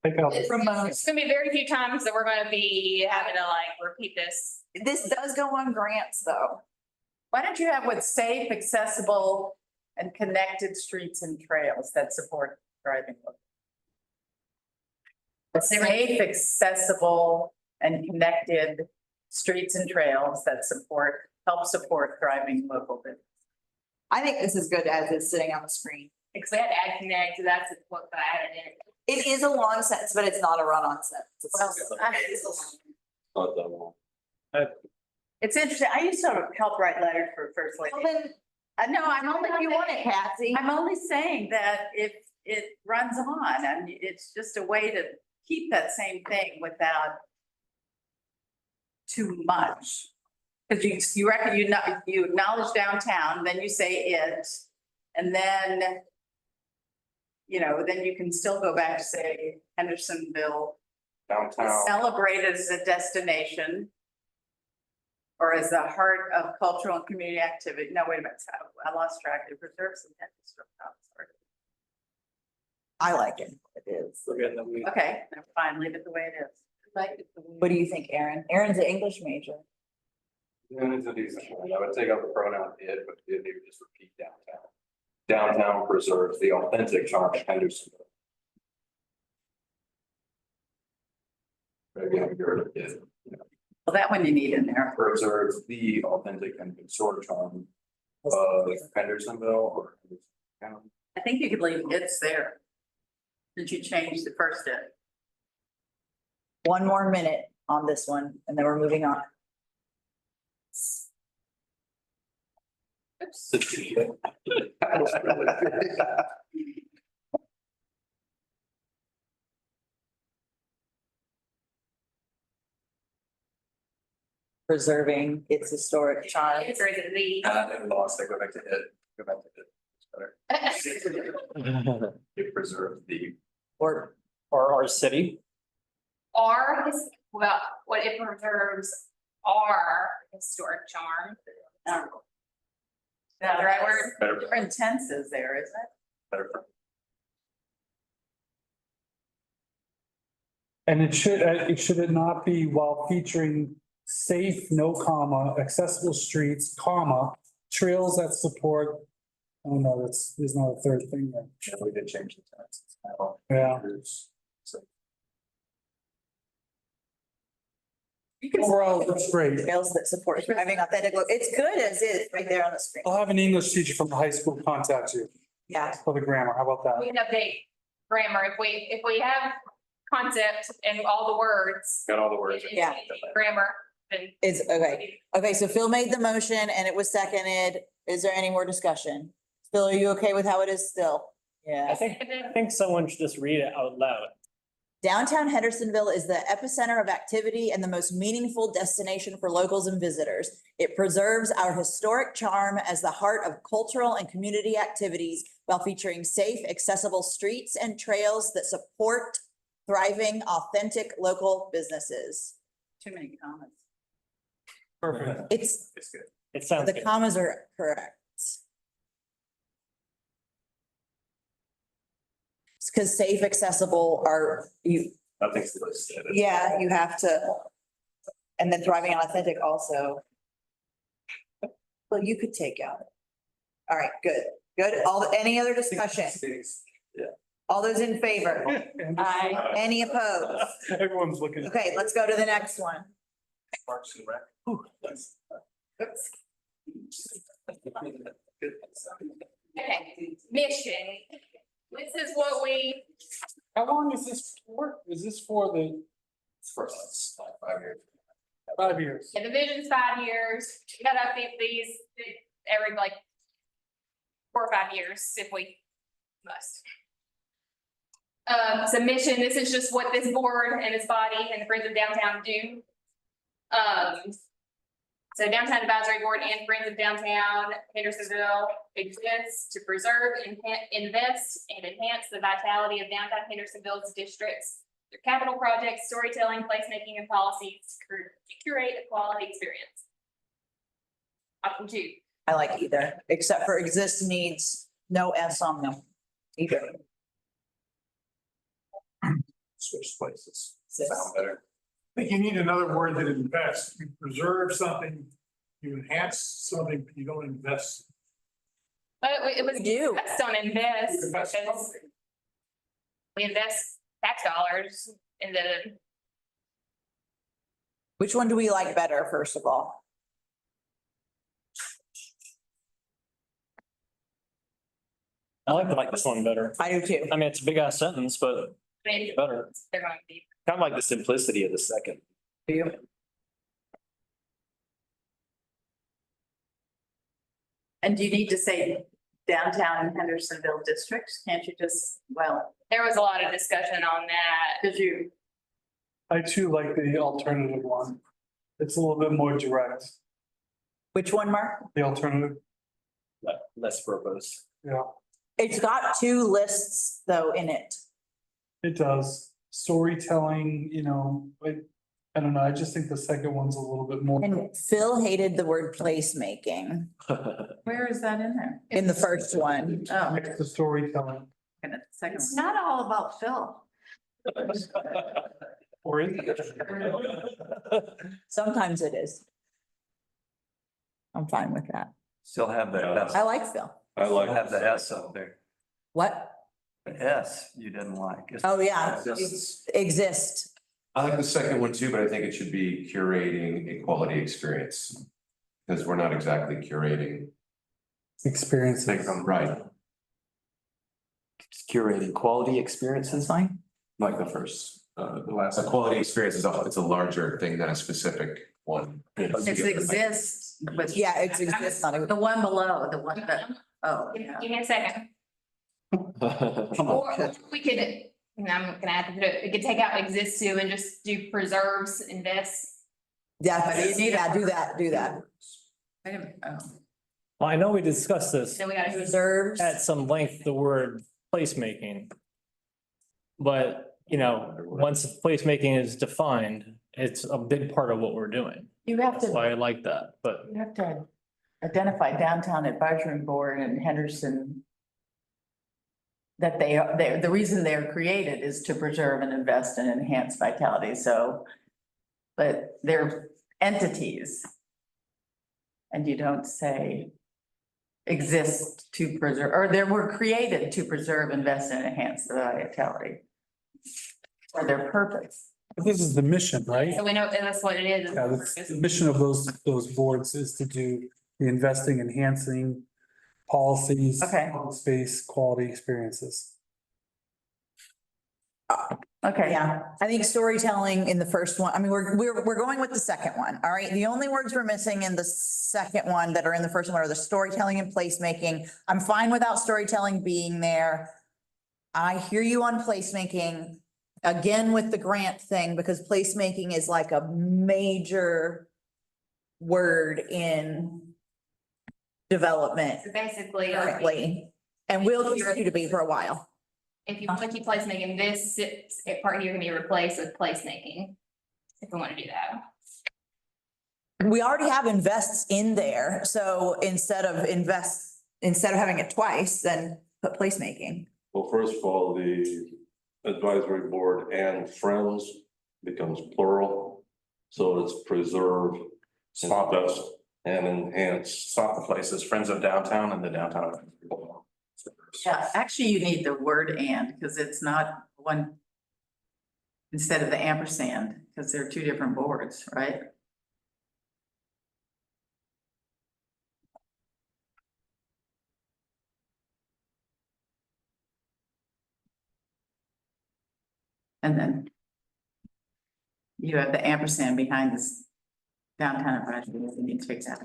Speaker 11: Take out.
Speaker 5: It's gonna be very few times that we're gonna be having to like repeat this.
Speaker 1: This does go on grants, though.
Speaker 6: Why don't you have with safe, accessible and connected streets and trails that support driving? Safe, accessible and connected streets and trails that help support thriving local business.
Speaker 1: I think this is good as it's sitting on the screen.
Speaker 5: Because we had to add connect, that's what I added in.
Speaker 1: It is a long sentence, but it's not a run-on sentence.
Speaker 6: Well,
Speaker 9: Not that long.
Speaker 6: it's interesting. I used to help write letters for First
Speaker 1: Well,
Speaker 6: Lady.
Speaker 1: then,
Speaker 6: I know, I'm only,
Speaker 1: if you want it, Patsy.
Speaker 6: I'm only saying that if it runs on and it's just a way to keep that same thing without too much. Cause you reckon you acknowledge downtown, then you say it, and then, you know, then you can still go back to say Hendersonville
Speaker 4: Downtown.
Speaker 6: celebrated as a destination or as the heart of cultural and community activity. No, wait a minute. I lost track. It preserves some sorry.
Speaker 1: I like it. It is.
Speaker 6: Okay, fine, leave it the way it is.
Speaker 1: What do you think, Aaron? Aaron's an English major.
Speaker 4: Yeah, it's a decent one. I would take out the pronoun it, but it would just repeat downtown. Downtown preserves the authentic charm of Hendersonville. Maybe I'm good at it.
Speaker 6: Well, that one you need in there.
Speaker 4: Preserves the authentic and historic charm of Hendersonville or Henderson
Speaker 6: I think you could leave it's there. Did you change the first it?
Speaker 1: One more minute on this one, and then we're moving on. Preserving its historic charm.
Speaker 5: It's or is it the?
Speaker 4: I lost, I go back to it, go back to it. It's better. It preserves the.
Speaker 1: Or
Speaker 7: our city.
Speaker 5: Our, well, what it preserves our historic charm. Is that the right word?
Speaker 4: Better,
Speaker 6: Different tenses there, isn't it?
Speaker 4: better.
Speaker 11: And it should not be while featuring safe, no comma, accessible streets, comma, trails that support. Oh no, there's not a third thing there.
Speaker 4: Yeah, we did change the text.
Speaker 11: Yeah.
Speaker 4: So,
Speaker 11: Overall, it looks great.
Speaker 1: trails that support thriving authentic, it's good as is right there on the screen.
Speaker 11: I'll have an English teacher from the high school contact you
Speaker 1: Yeah.
Speaker 11: for the grammar. How about
Speaker 5: We
Speaker 11: that?
Speaker 5: can update grammar if we have concept and all the words.
Speaker 4: got all the words.
Speaker 1: Yeah.
Speaker 5: Grammar, then.
Speaker 1: Is, okay. Okay, so Phil made the motion and it was seconded. Is there any more discussion? Phil, are you okay with how it is still? Yeah.
Speaker 7: I think someone should just read it out loud.
Speaker 1: Downtown Hendersonville is the epicenter of activity and the most meaningful destination for locals and visitors. It preserves our historic charm as the heart of cultural and community activities while featuring safe, accessible streets and trails that support thriving, authentic local businesses.
Speaker 6: Too many comments.
Speaker 7: Perfect.
Speaker 1: It's,
Speaker 4: It's good.
Speaker 7: It sounds
Speaker 1: the
Speaker 7: good.
Speaker 1: commas are correct. Because safe, accessible are,
Speaker 4: Nothing's listed.
Speaker 1: yeah, you have to. And then thriving and authentic also. Well, you could take out. All right, good, good. Any other discussion?
Speaker 4: Yeah.
Speaker 1: All those in favor?
Speaker 6: Aye.
Speaker 1: Any opposed?
Speaker 11: Everyone's looking.
Speaker 1: Okay, let's go to the next one.
Speaker 4: Parks and Rec.
Speaker 5: Okay, mission. This is what we,
Speaker 11: How long is this for? Is this for the
Speaker 4: For us, like 5 years.
Speaker 11: 5 years?
Speaker 5: the vision's 5 years, we gotta update these every like 4 or 5 years if we must. So mission, this is just what this board and its body and the Friends of Downtown do. So Downtown Advisory Board and Friends of Downtown Hendersonville exists to preserve, invest, and enhance the vitality of downtown Hendersonville's districts through capital projects, storytelling, placemaking, and policies to curate a quality experience. Option 2.
Speaker 1: I like either, except for exist needs, no S on them. Either.
Speaker 4: switch places. Sound better.
Speaker 3: I think you need another word that invests. You preserve something, you enhance something, but you don't invest.
Speaker 5: But it was
Speaker 1: We do.
Speaker 5: invest on invest
Speaker 3: You invest
Speaker 5: because
Speaker 3: something.
Speaker 5: we invest tax dollars in the,
Speaker 1: Which one do we like better, first of all?
Speaker 7: I like this one better.
Speaker 1: I do too.
Speaker 7: I mean, it's a big ass sentence, but
Speaker 5: maybe
Speaker 7: better.
Speaker 5: they're going to be.
Speaker 12: Kind of like the simplicity of the second.
Speaker 6: And do you need to say downtown and Hendersonville districts? Can't you just, well,
Speaker 5: There was a lot of discussion on that.
Speaker 6: because you,
Speaker 11: I too like the alternative one. It's a little bit more direct,
Speaker 1: Which one, Mark?
Speaker 11: the alternative,
Speaker 12: Less verbose.
Speaker 11: yeah,
Speaker 1: It's got two lists though in it.
Speaker 11: it does. Storytelling, you know, like, I don't know, I just think the second one's a little bit more.
Speaker 1: And Phil hated the word placemaking
Speaker 6: where is that in there?
Speaker 1: in the first one.
Speaker 6: Oh,
Speaker 11: Next to storytelling,
Speaker 6: and the second
Speaker 8: It's
Speaker 6: one.
Speaker 8: not all about Phil.
Speaker 11: or is it?
Speaker 1: Sometimes it is. I'm fine with that.
Speaker 12: Still have the S.
Speaker 1: I like Phil.
Speaker 9: I like.
Speaker 12: Have the S up there.
Speaker 1: What?
Speaker 12: The S you didn't like.
Speaker 1: Oh, yeah,
Speaker 13: Exists.
Speaker 1: exist.
Speaker 13: I like the second one too, but I think it should be curating a quality experience. Because we're not exactly curating.
Speaker 11: Experiences.
Speaker 13: Right,
Speaker 12: Curating quality experiences.
Speaker 1: Fine.
Speaker 13: like the first, the last. A quality experience is it's a larger thing than a specific one.
Speaker 6: It's exists with.
Speaker 1: Yeah, it's exists, not a.
Speaker 6: The one below, the one that, oh, yeah.
Speaker 5: Give me a second. Or we could, and I'm gonna have to put it, we could take out exists too and just do preserves, invest.
Speaker 1: Yeah, do that.
Speaker 6: Wait a minute, oh.
Speaker 7: Well, I know we discussed this
Speaker 5: Then we gotta.
Speaker 1: Reserves.
Speaker 7: at some length, the word placemaking. But, you know, once placemaking is defined, it's a big part of what we're doing.
Speaker 6: You have
Speaker 7: That's
Speaker 6: to,
Speaker 7: why I like that, but
Speaker 6: you have to identify downtown advisory board and Henderson. That the reason they're created is to preserve and invest and enhance vitality, so. But they're entities. And you don't say exist to preserve, or they were created to preserve, invest and enhance the vitality. For their purpose.
Speaker 11: This is the mission, right?
Speaker 5: So we know that's what it is.
Speaker 11: Yeah, the mission of those boards is to do the investing, enhancing policies.
Speaker 6: Okay.
Speaker 11: Public space, quality experiences.
Speaker 6: Okay,
Speaker 1: Yeah, I think storytelling in the first one, I mean, we're going with the second one, all right? The only words we're missing in the second one that are in the first one are the storytelling and placemaking. I'm fine without storytelling being there. I hear you on placemaking, again with the grant thing, because placemaking is like a major word in development
Speaker 5: So basically,
Speaker 1: currently, and will continue to be for a while.
Speaker 5: if you want to keep placemaking, this part here can be replaced with placemaking. If we want to do that.
Speaker 1: We already have invests in there, so instead of having it twice, then put placemaking.
Speaker 9: Well, first of all, the advisory board and friends becomes plural. So it's preserve, invest, and enhance.
Speaker 4: Stop the places, Friends of Downtown and the Downtown.
Speaker 6: yeah, actually you need the word and, because it's not one. Instead of the ampersand, because they're two different boards, right? And then. You have the ampersand behind this downtown advisory, you need to fix that.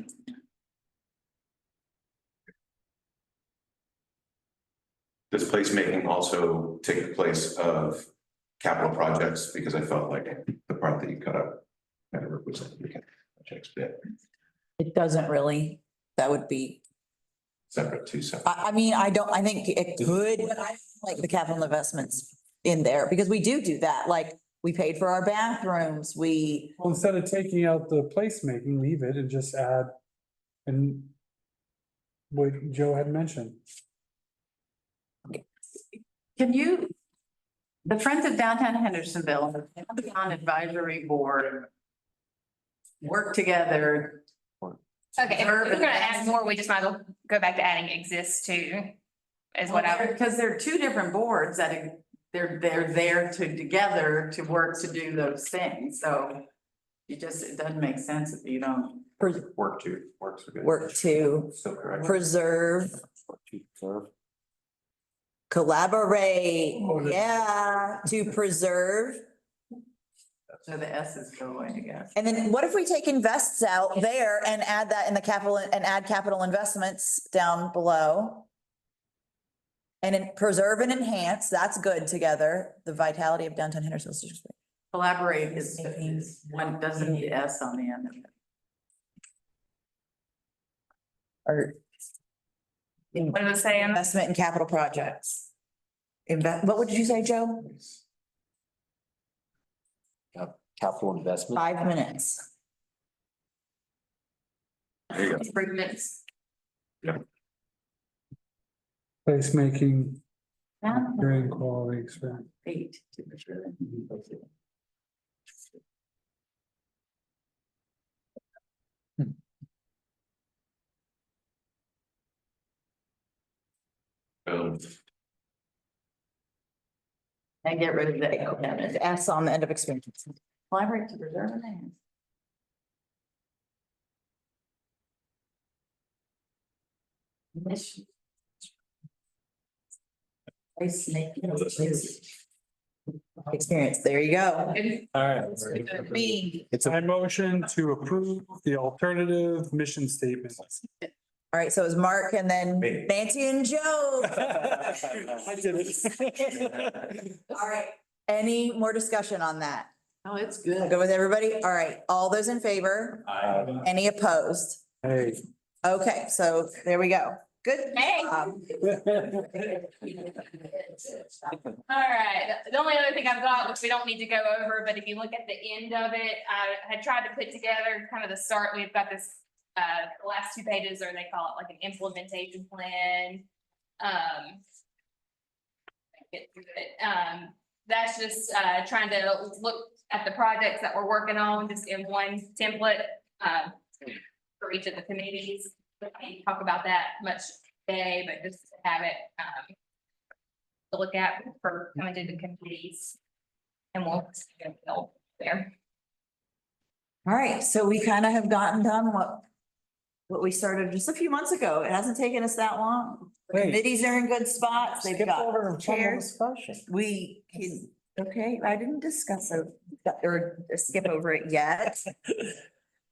Speaker 13: Does placemaking also take the place of capital projects? Because I felt like the part that you cut out kind of represented the capital projects bit,
Speaker 1: It doesn't really, that would be,
Speaker 13: separate, two separate.
Speaker 1: I mean, I think it could, but I like the capital investments in there, because we do that, like, we paid for our bathrooms, we,
Speaker 11: Well, instead of taking out the placemaking, leave it and just add. And. What Joe had mentioned.
Speaker 6: Can you The Friends of Downtown Hendersonville and the Pentagon Advisory Board work together.
Speaker 5: Okay, if we're gonna add more, we just might as well go back to adding exists too. Is what I,
Speaker 6: Because they're two different boards that they're there together to work to do those things, so. It doesn't make sense if you don't.
Speaker 4: Work to, works are good.
Speaker 1: Work to
Speaker 4: Still correct.
Speaker 1: preserve, collaborate,
Speaker 3: Oh, the-
Speaker 1: yeah, to preserve.
Speaker 6: So the S's go away, I guess.
Speaker 1: And then what if we take invests out there and add that in the capital and add capital investments down below? And then preserve and enhance, that's good together, the vitality of downtown Hendersonville.
Speaker 6: Collaborate is one, doesn't need S on the end of it.
Speaker 1: Or
Speaker 5: what does it say?
Speaker 1: investment in capital projects. What would you say, Joe?
Speaker 12: Capital investment.
Speaker 1: 5 minutes.
Speaker 4: There you go.
Speaker 5: Improvements.
Speaker 11: Placemaking,
Speaker 6: Yeah.
Speaker 11: grade quality, so.
Speaker 6: 8 to be sure. And get rid of the
Speaker 1: S on the end of experience.
Speaker 6: collaborate to preserve and enhance. Mission.
Speaker 1: Experience, there you go.
Speaker 7: All right.
Speaker 1: Me.
Speaker 11: I motion to approve the alternative mission statement.
Speaker 1: All right, so it was Mark and then
Speaker 4: Me.
Speaker 1: Nancy and Joe.
Speaker 7: I did it.
Speaker 1: All right, any more discussion on that?
Speaker 6: Oh, it's good.
Speaker 1: Good with everybody? All right, all those in favor? Any opposed?
Speaker 11: Hey.
Speaker 1: Okay, so there we go. Good.
Speaker 5: Hey.
Speaker 1: job.
Speaker 5: All right, the only other thing I've got, which we don't need to go over, but if you look at the end of it, I had tried to put together kind of the start, we've got this. The last 2 pages, or they call it like an implementation plan. Get through it. That's just trying to look at the projects that we're working on, just in one template. For each of the committees, we can't talk about that much today, but just to have it to look at for coming to the committees. And we'll go there.
Speaker 1: All right, so we kind of have gotten done what we started just a few months ago. It hasn't taken us that long. The
Speaker 7: Wait.
Speaker 1: Committees are in good spots. They've
Speaker 7: Skip
Speaker 1: got
Speaker 7: over
Speaker 1: chairs.
Speaker 7: discussion.
Speaker 1: We can, okay, I didn't discuss it or skip over it yet.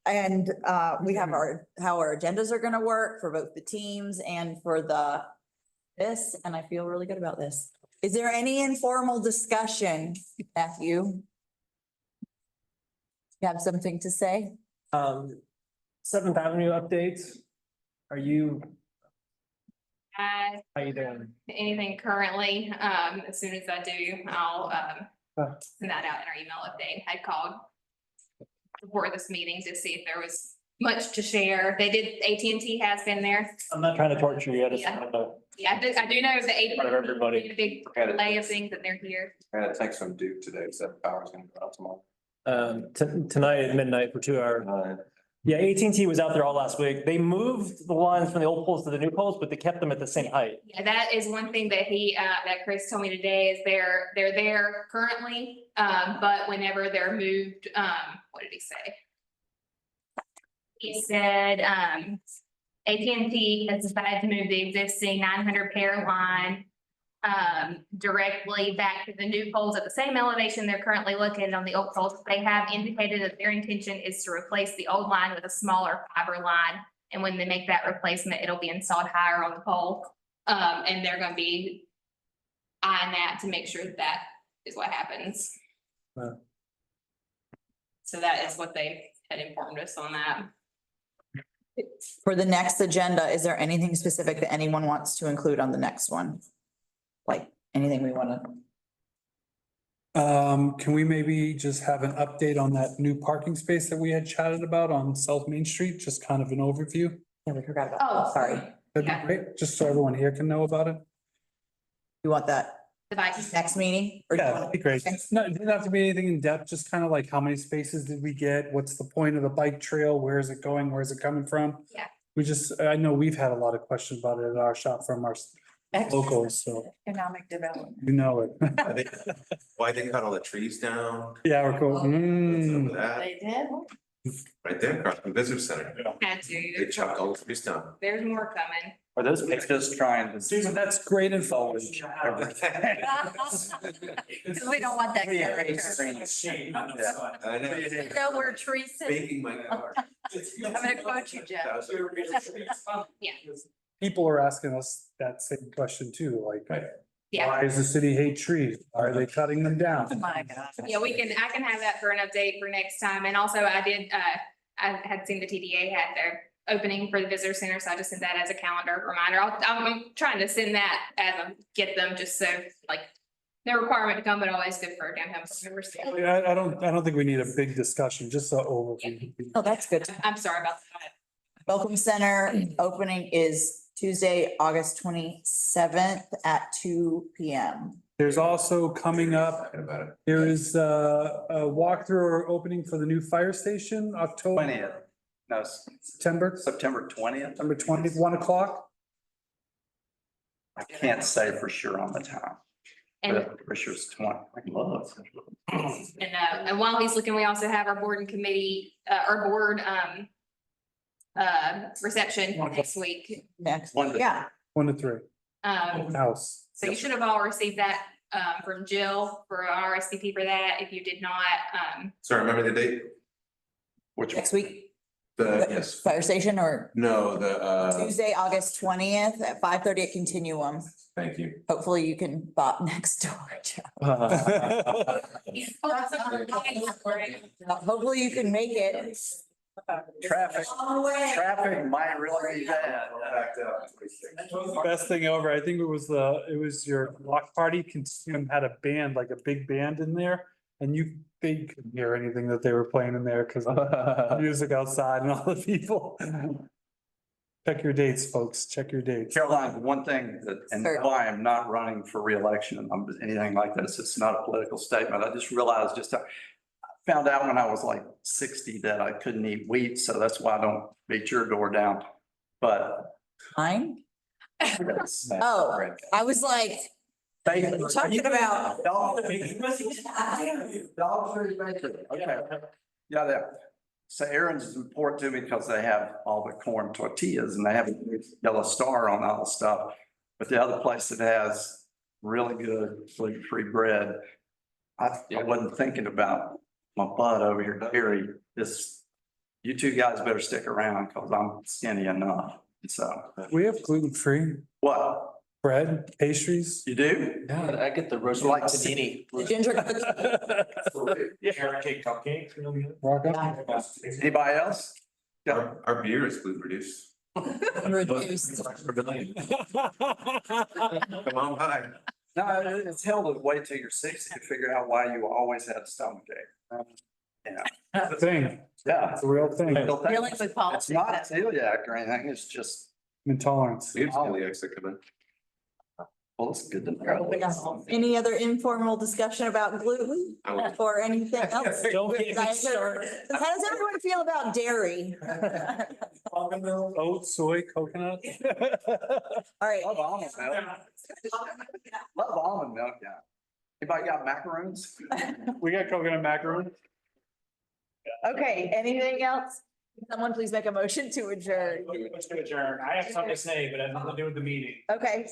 Speaker 1: And we have how our agendas are gonna work for both the teams and for this, and I feel really good about this. Is there any informal discussion, Matthew? You have something to say?
Speaker 7: Seventh Avenue updates. Are you,
Speaker 5: How
Speaker 7: you doing?
Speaker 5: anything currently, as soon as I do, I'll send that out in our email update. I called before this meeting to see if there was much to share. They did, AT&T has been there.
Speaker 7: I'm not trying to torture you. I just
Speaker 5: Yeah.
Speaker 7: wanted to.
Speaker 5: Yeah, I do know that AT&T.
Speaker 7: Front of everybody.
Speaker 5: did a big delay of things that they're here.
Speaker 4: I had a text from Duke today, said power's gonna go out tomorrow.
Speaker 7: Tonight at midnight for 2 hours. Yeah, AT&T was out there all last week. They moved the lines from the old poles to the new poles, but they kept them at the same height.
Speaker 5: Yeah, that is one thing that that Chris told me today is they're there currently, but whenever they're moved, what did he say? He said, AT&T has decided to move the existing 900 pair line directly back to the new poles at the same elevation they're currently located on the old poles. They have indicated that their intention is to replace the old line with a smaller fiber line. And when they make that replacement, it'll be installed higher on the pole. And they're gonna be eyeing that to make sure that is what happens.
Speaker 7: Wow.
Speaker 5: So that is what they had informed us on that.
Speaker 1: For the next agenda, is there anything specific that anyone wants to include on the next one? Like anything we wanna?
Speaker 11: Can we maybe just have an update on that new parking space that we had chatted about on South Main Street? Just kind of an overview?
Speaker 1: Yeah, we forgot about.
Speaker 5: Oh,
Speaker 1: Sorry.
Speaker 11: That'd
Speaker 5: Yeah.
Speaker 11: be great, just so everyone here can know about it.
Speaker 1: You want that
Speaker 5: the bike.
Speaker 1: next meeting? Or do you
Speaker 11: Yeah,
Speaker 1: wanna-
Speaker 11: that'd be great. No, it doesn't have to be anything in depth, just kind of like how many spaces did we get? What's the point of the bike trail? Where is it going? Where is it coming from?
Speaker 5: Yeah.
Speaker 11: We just, I know we've had a lot of questions about it at our shop from our locals, so
Speaker 6: Economic development.
Speaker 11: you know it.
Speaker 13: I think, why they cut all the trees down?
Speaker 11: Yeah, we're cool.
Speaker 13: What's up with
Speaker 11: Mm.
Speaker 13: that?
Speaker 6: They did?
Speaker 13: Right there, across from Visitor Center.
Speaker 5: Had
Speaker 13: They
Speaker 5: to,
Speaker 13: chopped all the trees down.
Speaker 5: there's more coming.
Speaker 14: Are those pictures trying to?
Speaker 11: Susan, that's great info.
Speaker 1: We don't want that character.
Speaker 13: I know.
Speaker 6: You know where trees sit?
Speaker 13: Baking my car.
Speaker 6: I'm gonna quote you, Jeff.
Speaker 5: Yeah.
Speaker 11: People are asking us that same question too, like,
Speaker 5: Yeah.
Speaker 11: why does the city hate trees? Are they cutting them
Speaker 6: Oh
Speaker 11: down?
Speaker 6: my God.
Speaker 5: Yeah, I can have that for an update for next time. And also I did, I had seen the TDA had their opening for the visitor center, so I just sent that as a calendar reminder. I'm trying to send that as I get them, just so like, no requirement to come, but always good for downtown members.
Speaker 11: I don't think we need a big discussion, just an overview.
Speaker 1: Oh, that's good.
Speaker 5: I'm sorry about that.
Speaker 1: Welcome Center opening is Tuesday, August 27th at 2 p.m.
Speaker 11: There's also coming up,
Speaker 13: About it.
Speaker 11: there is a walkthrough or opening for the new fire station, October,
Speaker 14: 20th, no,
Speaker 11: September,
Speaker 14: September 20th.
Speaker 11: September 20th, 1 o'clock.
Speaker 14: I can't say for sure on the time,
Speaker 5: And,
Speaker 14: but for sure it's 20. I love it.
Speaker 5: and while he's looking, we also have our board and committee, our board, reception next week.
Speaker 1: Next,
Speaker 14: One to-
Speaker 1: yeah,
Speaker 11: 1 to 3,
Speaker 5: Um,
Speaker 11: house.
Speaker 5: so you should have all received that, from Jill for RSVP for that. If you did not,
Speaker 13: Sorry, remember the date?
Speaker 14: Which one?
Speaker 1: next week,
Speaker 13: Yes,
Speaker 1: fire station or
Speaker 13: no, the,
Speaker 1: Tuesday, August 20th at 5:30 at Continuum.
Speaker 13: thank you.
Speaker 1: Hopefully you can bop next door. Joe. Hopefully you can make it.
Speaker 14: Traffic, traffic might really be bad.
Speaker 11: Best thing ever, I think it was your block party, Continuum had a band, like a big band in there. And they couldn't hear anything that they were playing in there because music outside and all the people. Check your dates, folks, check your dates.
Speaker 14: Caroline, one thing that, and
Speaker 1: Sure.
Speaker 14: why I'm not running for reelection, anything like this, it's not a political statement. I just realized I found out when I was like 60 that I couldn't eat wheat, so that's why I don't beat your door down. But.
Speaker 1: Mine? Oh, I was like,
Speaker 14: We're
Speaker 1: talking about.
Speaker 14: Okay. Yeah, so Aaron's is important to me because they have all the corn tortillas and they have a yellow star on all the stuff. But the other place that has really good gluten-free bread, I wasn't thinking about my butt over here, Dairy. You two guys better stick around because I'm skinny enough. So,
Speaker 11: We have gluten-free
Speaker 14: what?
Speaker 11: bread, pastries.
Speaker 14: You do?
Speaker 12: Yeah, I get the roast
Speaker 14: Like
Speaker 12: panini.
Speaker 1: The ginger cookie.
Speaker 2: Carrot cake cupcake.
Speaker 11: Rock on.
Speaker 14: Anybody else? Yeah.
Speaker 13: Our beer is gluten reduced.
Speaker 1: Reduced.
Speaker 13: Come on by.
Speaker 14: No, it's hell to wait till you're 60 to figure out why you always had a stomachache. Yeah,
Speaker 11: Thing,
Speaker 14: yeah.
Speaker 11: it's a real thing,
Speaker 14: Real thing.
Speaker 6: Dealing with
Speaker 14: It's
Speaker 6: politics.
Speaker 14: not celiac or anything, it's just,
Speaker 11: intolerance.
Speaker 13: We have celiacs that come in.
Speaker 14: well, it's good to know.
Speaker 1: Any other informal discussion about gluten
Speaker 13: I would-
Speaker 1: or anything else?
Speaker 7: Don't get me
Speaker 1: How
Speaker 7: started.
Speaker 1: does everyone feel about dairy?
Speaker 11: Oat, soy, coconut.
Speaker 1: All right,
Speaker 14: Love almond milk. Love almond milk, yeah. Anybody got macaroons?
Speaker 11: We got coconut macaron.
Speaker 1: okay, anything else? Someone please make a motion to adjourn.
Speaker 2: Let's adjourn. I have something to say, but it has nothing to do with the meeting.
Speaker 1: Okay.